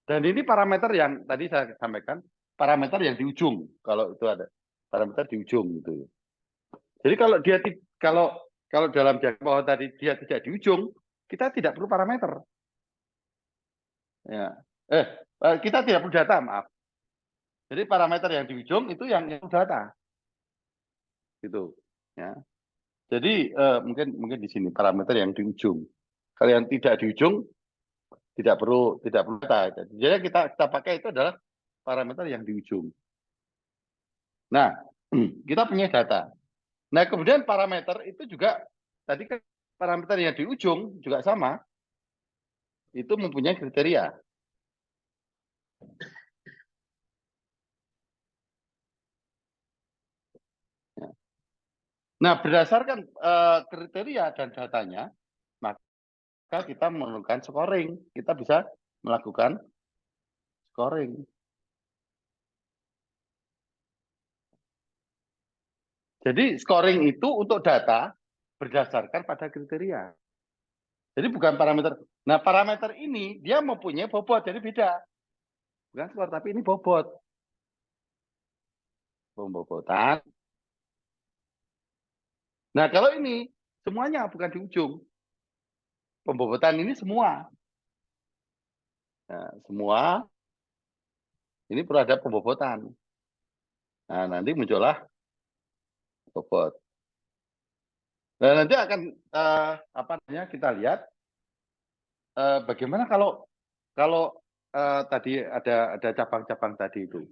Dan ini parameter yang tadi saya sampaikan, parameter yang di ujung. Kalau itu ada parameter di ujung gitu. Jadi kalau dia kalau kalau dalam jangka bawah tadi dia tidak di ujung, kita tidak perlu parameter. Ya. Kita tidak perlu data, maaf. Jadi parameter yang di ujung itu yang data. Gitu. Ya. Jadi mungkin di sini parameter yang di ujung. Kalau yang tidak di ujung tidak perlu data. Jadi yang kita pakai itu adalah parameter yang di ujung. Nah, kita punya data. Nah, kemudian parameter itu juga tadi kan parameter yang di ujung juga sama, itu mempunyai kriteria. Nah, berdasarkan kriteria dan datanya, maka kita melakukan scoring. Kita bisa melakukan scoring. Jadi scoring itu untuk data berdasarkan pada kriteria. Jadi bukan parameter. Nah, parameter ini dia mempunyai bobot, jadi beda. Bukan skor, tapi ini bobot. Pembobotan. Nah, kalau ini semuanya bukan di ujung. Pembobotan ini semua. Nah, semua ini perlu ada pembobotan. Nah, nanti muncullah bobot. Nah, nanti akan apa namanya kita lihat bagaimana kalau tadi ada cabang-cabang tadi itu.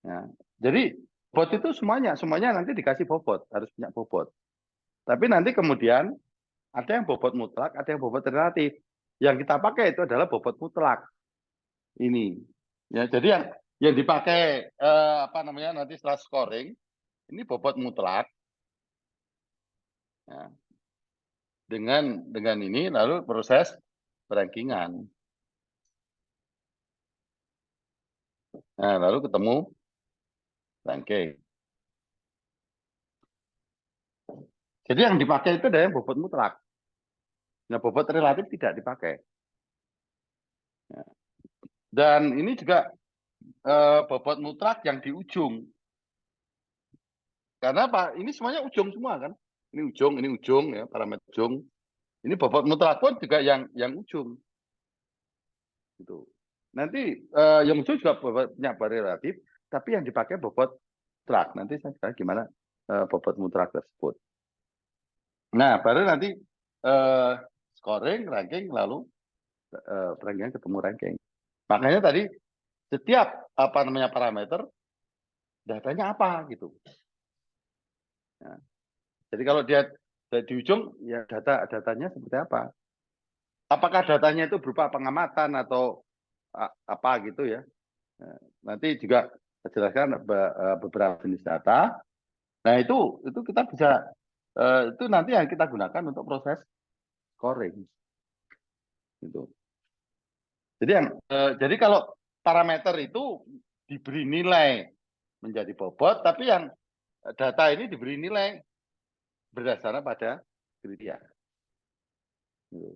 Ya. Jadi bobot itu semuanya nanti dikasih bobot, harus punya bobot. Tapi nanti kemudian ada yang bobot mutlak, ada yang bobot relatif. Yang kita pakai itu adalah bobot mutlak. Ini. Ya, jadi yang dipakai apa namanya nanti setelah scoring ini bobot mutlak. Ya. Dengan ini lalu proses rankingan. Nah, lalu ketemu ranking. Jadi yang dipakai itu adalah yang bobot mutlak. Nah, bobot relatif tidak dipakai. Ya. Dan ini juga bobot mutlak yang di ujung. Karena apa? Ini semuanya ujung semua kan. Ini ujung ya, parameter ujung. Ini bobot mutlak pun juga yang ujung. Gitu. Nanti yang ujung juga punya relatif, tapi yang dipakai bobot mutlak. Nanti saya kira gimana bobot mutlak tersebut. Nah, baru nanti scoring, ranking, lalu ranking ketemu ranking. Makanya tadi setiap apa namanya parameter datanya apa gitu. Nah, jadi kalau dia di ujung ya datanya seperti apa? Apakah datanya itu berupa pengamatan atau apa gitu ya? Nah, nanti juga saya jelaskan beberapa jenis data. Nah itu kita bisa itu nanti yang kita gunakan untuk proses scoring. Gitu. Jadi kalau parameter itu diberi nilai menjadi bobot, tapi yang data ini diberi nilai berdasarkan pada kriteria.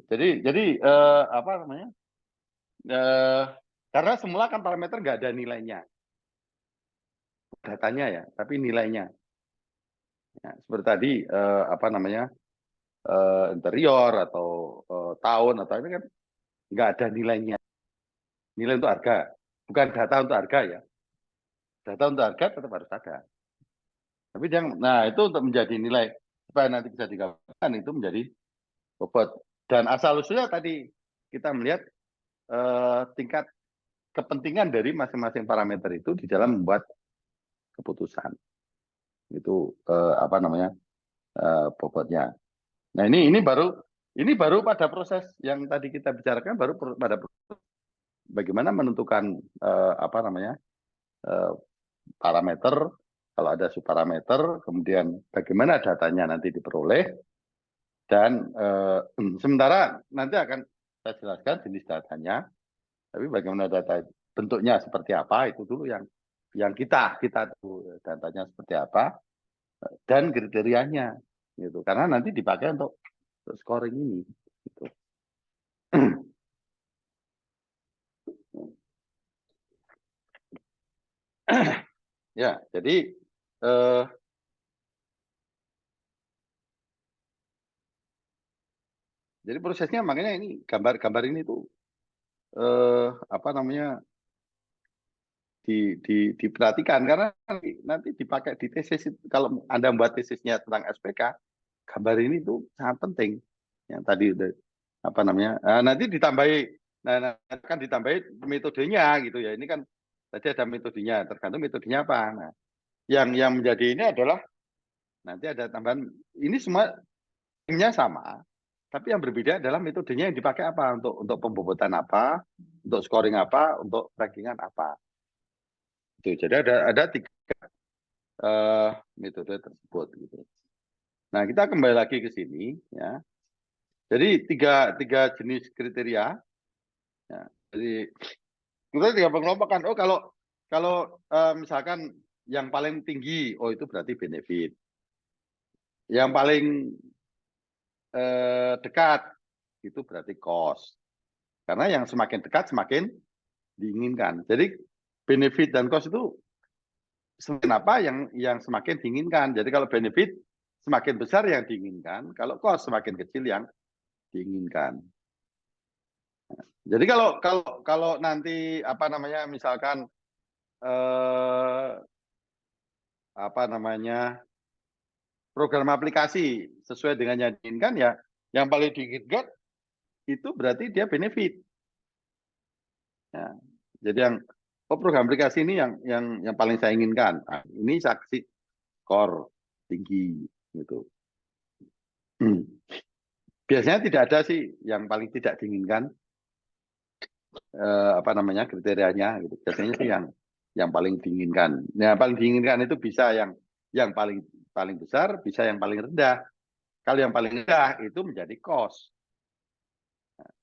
Jadi apa namanya? Karena semula kan parameter nggak ada nilainya, datanya ya, tapi nilainya. Ya, seperti tadi apa namanya interior atau tahun atau ini kan nggak ada nilainya. Nilai untuk harga, bukan data untuk harga ya. Data untuk harga tetap harus ada. Tapi nah itu untuk menjadi nilai supaya nanti bisa digabungkan itu menjadi bobot. Dan asal usulnya tadi kita melihat tingkat kepentingan dari masing-masing parameter itu di dalam membuat keputusan. Itu apa namanya bobotnya. Nah ini baru pada proses yang tadi kita bicarakan baru pada bagaimana menentukan apa namanya parameter, kalau ada subparameter, kemudian bagaimana datanya nanti diperoleh, dan sementara nanti akan saya jelaskan jenis datanya, tapi bagaimana data bentuknya seperti apa itu dulu yang kita tahu datanya seperti apa dan kriterianya gitu, karena nanti dipakai untuk scoring ini. Gitu. Ya, eh, jadi prosesnya makanya ini gambar-gambar ini tuh apa namanya diperhatikan karena nanti dipakai di tesis. Kalau Anda membuat tesisnya tentang SPK, gambar ini tuh sangat penting. Yang tadi apa namanya? Nanti ditambahi, nah kan ditambahi metodenya gitu ya. Ini kan tadi ada metodenya, tergantung metodenya apa. Nah, yang menjadi ini adalah nanti ada tambahan. Ini semua timnya sama, tapi yang berbeda adalah metodenya yang dipakai apa untuk pembobotan apa, untuk scoring apa, untuk rankingan apa. Itu. Jadi ada tiga metode tersebut gitu. Nah, kita kembali lagi ke sini ya. Jadi tiga jenis kriteria. Ya. Jadi kita tiga pengelompokan. Oh, kalau misalkan yang paling tinggi, oh itu berarti benefit. Yang paling dekat itu berarti cost. Karena yang semakin dekat semakin diinginkan. Jadi benefit dan cost itu semakin apa yang semakin diinginkan. Jadi kalau benefit semakin besar yang diinginkan, kalau cost semakin kecil yang diinginkan. Jadi kalau nanti apa namanya misalkan apa namanya program aplikasi sesuai dengan yang diinginkan ya, yang paling diinginkan itu berarti dia benefit. Ya. Jadi program aplikasi ini yang paling saya inginkan. Nah, ini saksi skor tinggi gitu. Biasanya tidak ada sih yang paling tidak diinginkan apa namanya kriterianya gitu. Biasanya sih yang paling diinginkan. Nah, paling diinginkan itu bisa yang paling paling besar, bisa yang paling rendah. Kalau yang paling rendah itu menjadi cost.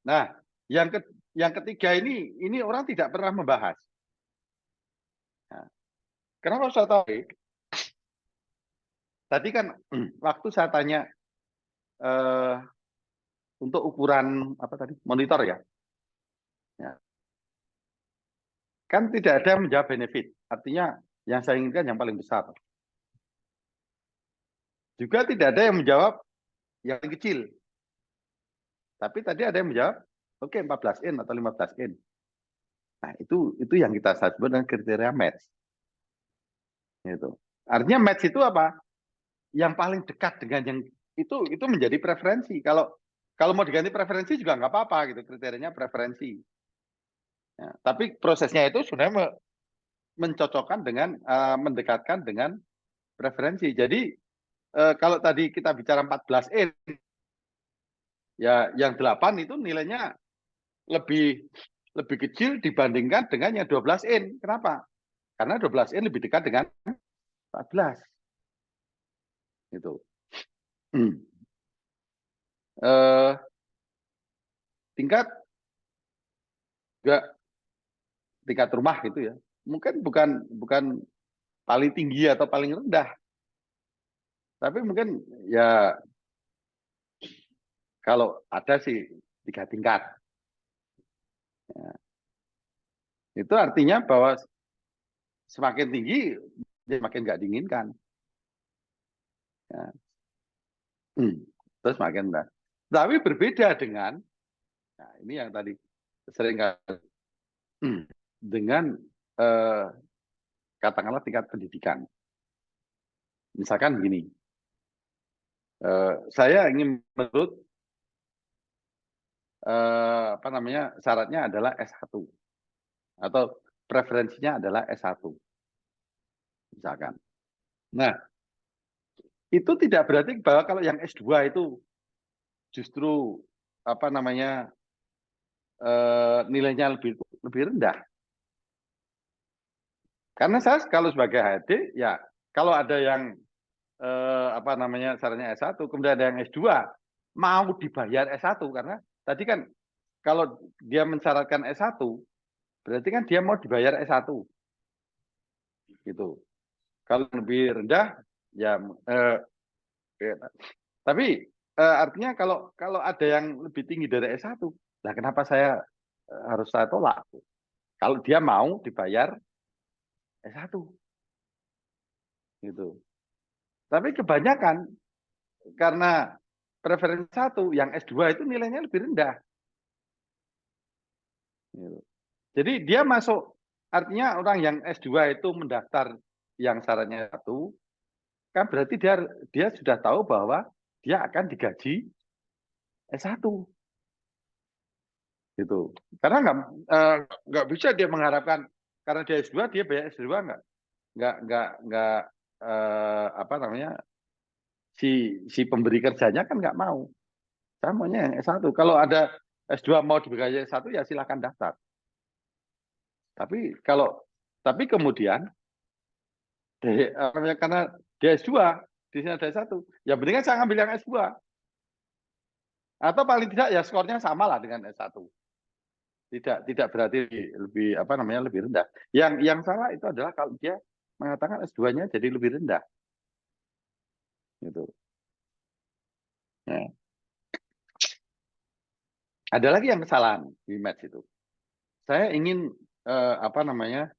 Nah, yang ke, yang ketiga ini orang tidak pernah membahas. Nah, kenapa saya tahu? Tadi kan waktu saya tanya eh, untuk ukuran apa tadi monitor ya, ya, kan tidak ada yang menjawab benefit. Artinya yang saya inginkan yang paling besar. Juga tidak ada yang menjawab yang paling kecil. Tapi tadi ada yang menjawab, oke okay, 14 in atau 15 in. Nah itu yang kita sebut dengan kriteria match. Itu. Artinya match itu apa? Yang paling dekat dengan yang itu menjadi preferensi. Kalau mau diganti preferensi juga nggak apa-apa gitu, kriterianya preferensi. Ya, tapi prosesnya itu sebenarnya mencocokkan dengan mendekatkan dengan preferensi. Jadi kalau tadi kita bicara 14 in, ya yang 8 itu nilainya lebih lebih kecil dibandingkan dengan yang 12 in. Kenapa? Karena 12 in lebih dekat dengan 14. Itu. Eh, tingkat juga tingkat rumah gitu ya. Mungkin bukan bukan paling tinggi atau paling rendah, tapi mungkin ya kalau ada sih 3 tingkat. Ya. Itu artinya bahwa semakin tinggi semakin nggak diinginkan. Ya. Terus makin rendah. Tapi berbeda dengan, nah ini yang tadi sering dengan katakanlah tingkat pendidikan. Misalkan begini, saya ingin menurut apa namanya syaratnya adalah S1 atau preferensinya adalah S1 misalkan. Nah, itu tidak berarti bahwa kalau yang S2 itu justru apa namanya nilainya lebih rendah. Karena saya kalau sebagai HRD ya kalau ada yang apa namanya syaratnya S1 kemudian ada yang S2 mau dibayar S1 karena tadi kan kalau dia mensyaratkan S1 berarti kan dia mau dibayar S1 gitu. Kalau lebih rendah ya tapi artinya kalau kalau ada yang lebih tinggi dari S1, lah kenapa saya harus saya tolak? Kalau dia mau dibayar S1 gitu. Tapi kebanyakan karena preferensi satu, yang S2 itu nilainya lebih rendah. Gitu. Jadi dia masuk, artinya orang yang S2 itu mendaftar yang syaratnya satu, kan berarti dia sudah tahu bahwa dia akan digaji S1 gitu. Karena nggak bisa dia mengharapkan karena dia S2 dia bayar S2 nggak apa namanya si pemberi kerjanya kan nggak mau. Saya maunya yang S1. Kalau ada S2 mau dibayar S1 ya silakan daftar. Tapi kemudian karena dia S2 di sini ada S1, ya mendingan saya ambil yang S2. Atau paling tidak ya skornya sama lah dengan S1. Tidak berarti lebih apa namanya lebih rendah. Yang salah itu adalah kalau dia mengatakan S2-nya jadi lebih rendah. Gitu. Nah, ada lagi yang kesalahan di match itu. Saya ingin apa namanya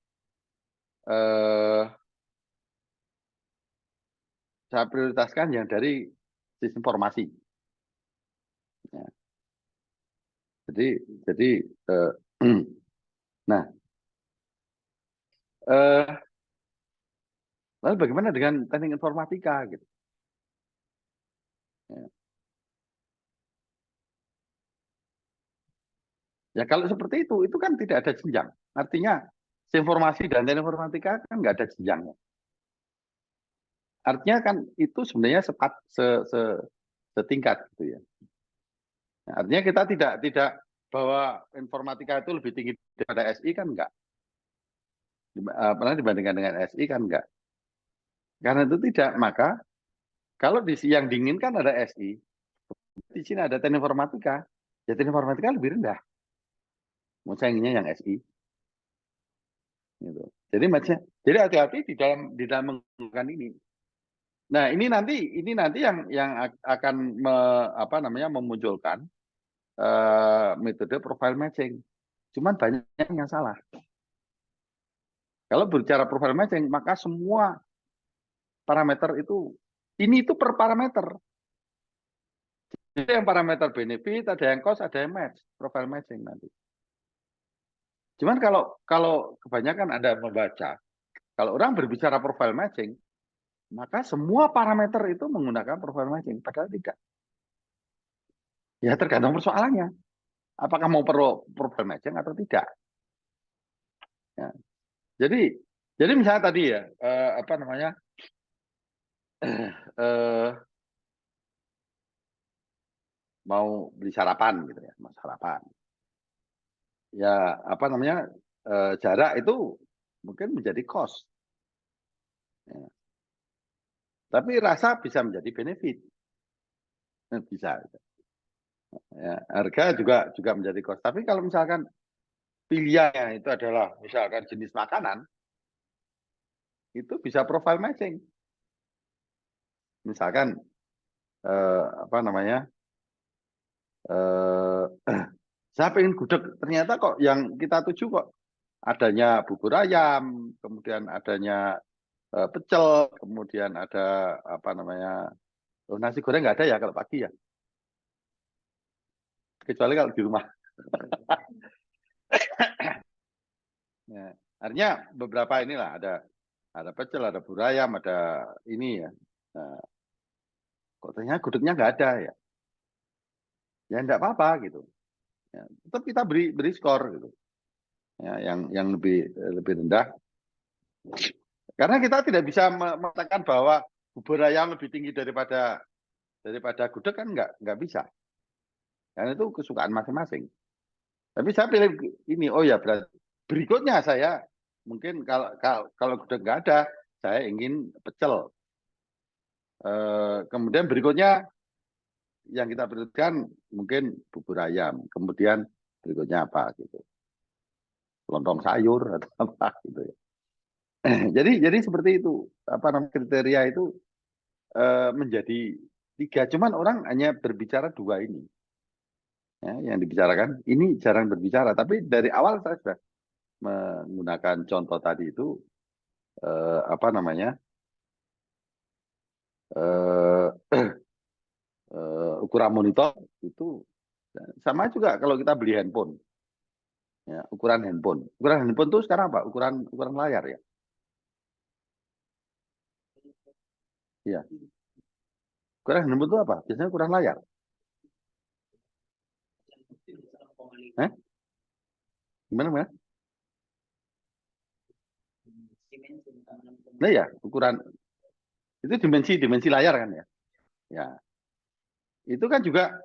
saya prioritaskan yang dari sistem informasi. Ya. Jadi nah lalu bagaimana dengan teknik informatika gitu? Ya. Ya kalau seperti itu kan tidak ada jenjang. Artinya informasi dan teknik informatika kan nggak ada jenjangnya. Artinya kan itu sebenarnya setingkat gitu ya. Nah, artinya kita tidak bahwa informatika itu lebih tinggi daripada SI kan enggak. Pernah dibandingkan dengan SI kan enggak. Karena itu tidak, maka kalau yang diinginkan ada SI, di sini ada teknik informatika, ya teknik informatika lebih rendah. Mau saya inginnya yang SI. Gitu. Jadi macamnya, jadi hati-hati di dalam menggunakan ini. Nah ini nanti yang akan apa namanya memunculkan metode profile matching. Cuman banyak yang salah. Kalau berbicara profile matching, maka semua parameter ini itu per parameter. Jadi yang parameter benefit, ada yang cost, ada yang match, profile matching nanti. Cuman kalau kebanyakan Anda membaca, kalau orang berbicara profile matching, maka semua parameter itu menggunakan profile matching, padahal tidak. Ya tergantung persoalannya. Apakah mau perlu profile matching atau tidak. Ya. Jadi misalnya tadi ya, apa namanya, mau beli sarapan gitu ya, mau sarapan. Ya apa namanya, jarak itu mungkin menjadi cost. Ya. Tapi rasa bisa menjadi benefit. Bisa. Ya, harga juga menjadi cost. Tapi kalau misalkan pilihannya itu adalah misalkan jenis makanan, itu bisa profile matching. Misalkan apa namanya, saya pengen gudeg, ternyata kok yang kita tuju kok adanya bubur ayam, kemudian adanya pecel, kemudian ada apa namanya, nasi goreng nggak ada ya kalau pagi ya, kecuali kalau di rumah. Ya, artinya beberapa inilah ada pecel, ada burayam, ada ini ya. Nah, kok ternyata gudegnya nggak ada ya, ya nggak apa-apa gitu. Ya, tetap kita beri skor gitu. Ya, yang lebih rendah. Karena kita tidak bisa mengatakan bahwa bubur ayam lebih tinggi daripada gudeg kan nggak bisa. Karena itu kesukaan masing-masing. Tapi saya pilih ini. Oh ya, berarti berikutnya saya mungkin kalau gudeg nggak ada, saya ingin pecel. Kemudian berikutnya yang kita berikan mungkin bubur ayam. Kemudian berikutnya apa gitu, lontong sayur atau apa gitu ya. Jadi seperti itu, apa namanya, kriteria itu menjadi 3. Cuman orang hanya berbicara 2 ini. Ya, yang dibicarakan ini jarang berbicara. Tapi dari awal saya sudah menggunakan contoh tadi itu, apa namanya, eh, ukuran monitor itu sama juga kalau kita beli handphone. Ya, ukuran handphone. Ukuran handphone itu sekarang apa? Ukuran layar ya. Iya. Ukuran handphone itu apa? Biasanya ukuran layar. Eh? Gimana, gimana? Nah ya, ukuran itu dimensi layar kan ya. Ya, itu kan juga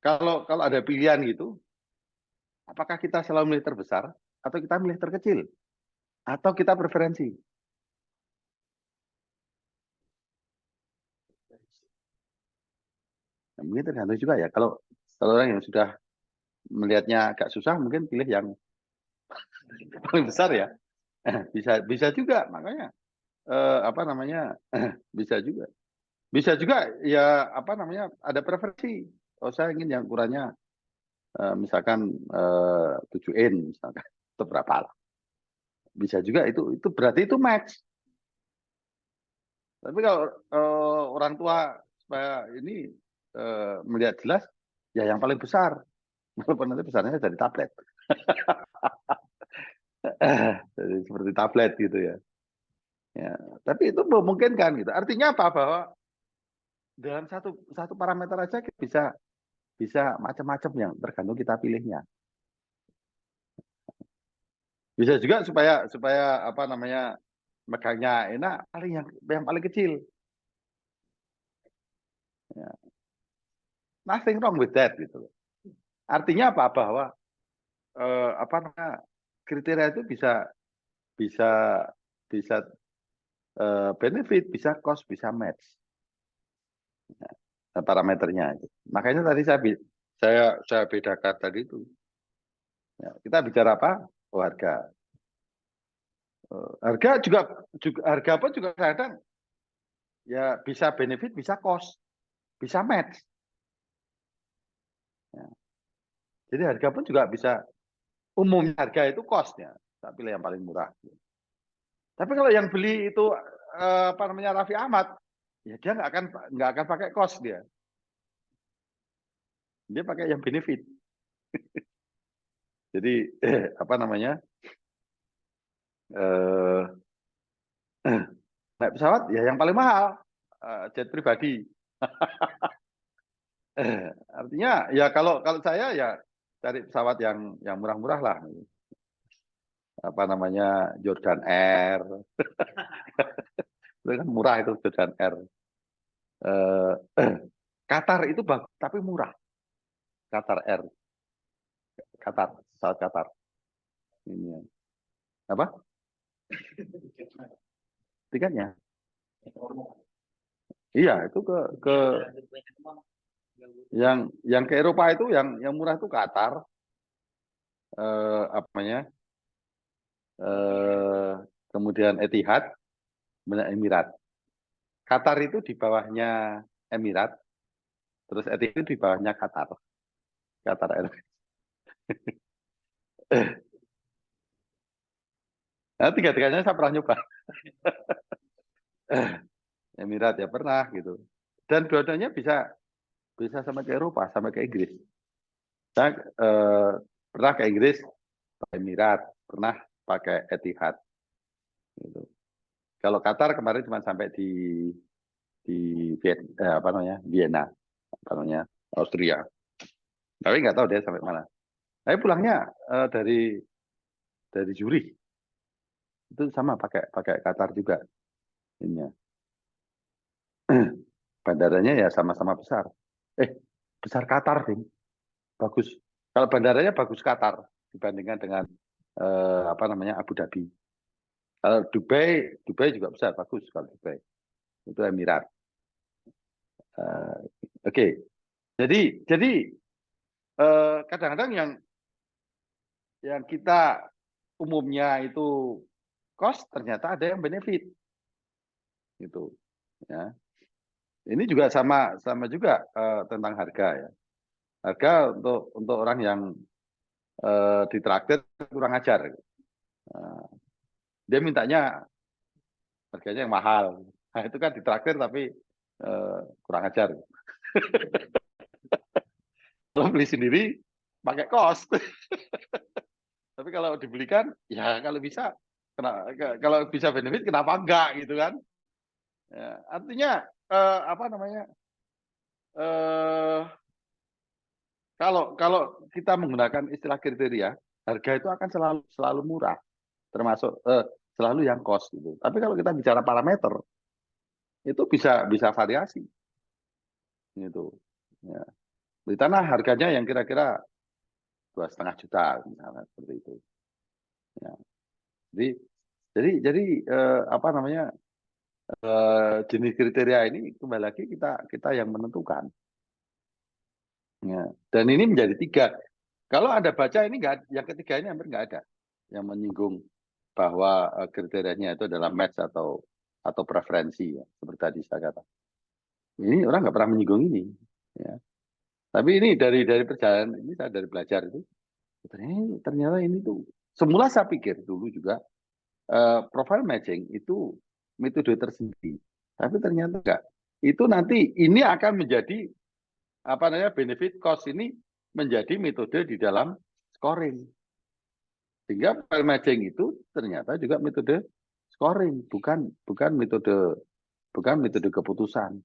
kalau ada pilihan gitu, apakah kita selalu milih terbesar atau kita milih terkecil atau kita preferensi? Nah, mungkin tergantung juga ya. Kalau orang yang sudah melihatnya agak susah, mungkin pilih yang paling besar ya. Bisa bisa juga, makanya apa namanya, bisa juga. Bisa juga ya, apa namanya, ada preferensi. Oh, saya ingin yang ukurannya misalkan 7 in misalkan, atau berapa lah. Bisa juga, itu berarti itu match. Tapi kalau orang tua supaya ini melihat jelas, ya yang paling besar. Walaupun nanti besarnya dari tablet. Jadi seperti tablet gitu ya. Ya, tapi itu memungkinkan gitu. Artinya apa? Bahwa dalam satu parameter aja kita bisa macam-macam yang tergantung kita pilihnya. Bisa juga supaya apa namanya, megangnya enak, paling yang paling kecil. Ya, nothing wrong with that gitu. Artinya apa? Bahwa apa namanya, kriteria itu bisa bisa bisa benefit, bisa cost, bisa match parameternya. Makanya tadi saya bedakan tadi itu. Ya, kita bicara apa? Oh, harga. Harga juga harga pun juga kadang ya bisa benefit, bisa cost, bisa match. Ya. Jadi harga pun juga bisa, umumnya harga itu cost-nya. Saya pilih yang paling murah. Tapi kalau yang beli itu apa namanya, Raffi Ahmad, ya dia nggak akan pakai cost dia. Dia pakai yang benefit. Jadi apa namanya, eh, naik pesawat ya yang paling mahal, jet pribadi. Artinya ya kalau saya ya cari pesawat yang murah-murah lah. Apa namanya, Jordan Air. Itu kan murah itu, Jordan Air. Eh, Qatar itu bagus tapi murah. Qatar Air, Qatar, pesawat Qatar. Ini ya. Apa? Tiketnya? Iya, itu ke yang ke Eropa itu yang murah itu Qatar, apa namanya? Eh, kemudian Etihad, kemudian Emirat. Qatar itu di bawahnya Emirat, terus Etihad itu di bawahnya Qatar. Qatar Airways. Nah, tiga-tiganya saya pernah nyoba. Emirat ya pernah gitu. Dan dua-duanya bisa sampai ke Eropa, sampai ke Inggris. Saya pernah ke Inggris pakai Emirat, pernah pakai Etihad. Gitu. Kalau Qatar kemarin cuma sampai di apa namanya Vienna, apa namanya Austria. Tapi nggak tahu dia sampai mana. Tapi pulangnya dari Zurich itu sama pakai Qatar juga. Ini bandaranya ya sama-sama besar. Besar Qatar sih, bagus. Kalau bandaranya bagus Qatar dibandingkan dengan apa namanya Abu Dhabi. Kalau Dubai juga besar, bagus kalau Dubai. Itu Emirat. Oke. Jadi kadang-kadang yang kita umumnya itu cost ternyata ada yang benefit gitu ya. Ini juga sama juga tentang harga ya. Harga untuk orang yang ditraktir kurang ajar. Dia mintanya harganya yang mahal. Nah, itu kan ditraktir tapi kurang ajar. Kalau beli sendiri pakai kos. Tapi kalau dibelikan ya kalau bisa kalau bisa benefit kenapa enggak gitu kan? Ya, artinya apa namanya? Kalau kita menggunakan istilah kriteria, harga itu akan selalu murah, termasuk selalu yang cost gitu. Tapi kalau kita bicara parameter, itu bisa variasi gitu. Ya. Di tanah harganya yang kira-kira 2,5 juta misalnya seperti itu. Ya. Jadi apa namanya jenis kriteria ini kembali lagi kita yang menentukan. Ya. Dan ini menjadi 3. Kalau Anda baca ini yang ketiga ini hampir nggak ada yang menyinggung bahwa kriterianya itu adalah match atau preferensi ya, seperti tadi saya katakan. Ini orang nggak pernah menyinggung ini. Ya. Tapi ini dari perjalanan ini saya dari belajar itu ternyata ini tuh semula saya pikir dulu juga profile matching itu metode tersendiri. Tapi ternyata enggak. Itu nanti ini akan menjadi apa namanya benefit cost ini menjadi metode di dalam scoring. Sehingga profile matching itu ternyata juga metode scoring, bukan metode keputusan.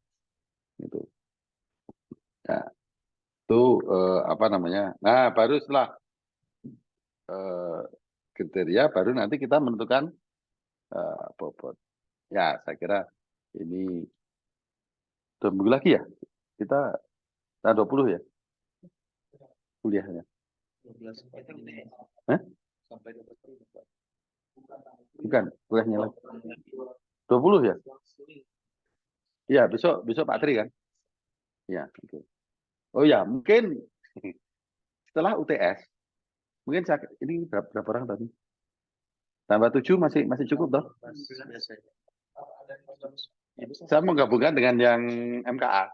Gitu. Ya, itu apa namanya? Nah, baru setelah kriteria baru nanti kita menentukan bobot. Ya, saya kira ini 2 minggu lagi ya. Kita tanggal 20 ya kuliahnya. 12 Hah? sampai 20. Bukan, kuliahnya lagi. 20 ya? Iya, besok Pak Tri kan? Iya, oke. Oh ya, mungkin setelah UTS, mungkin ini berapa orang tadi? Tambah 7 masih cukup toh? Saya mau gabungkan dengan yang MKA.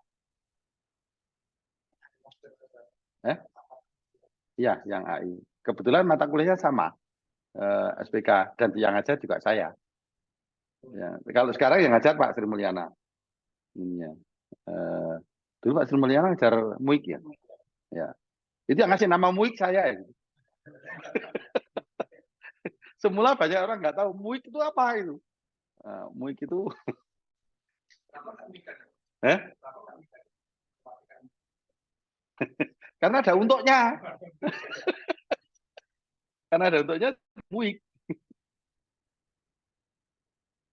Iya, yang AI. Kebetulan mata kuliahnya sama, SPK, dan yang ngajar juga saya. Ya, kalau sekarang yang ngajar Pak Sri Mulyana. Iya. Dulu Pak Sri Mulyana ngajar MUIK ya. Ya. Itu yang ngasih nama MUIK saya ya. Semula banyak orang nggak tahu MUIK itu apa itu. MUIK itu karena ada untuknya. Karena ada untuknya MUIK.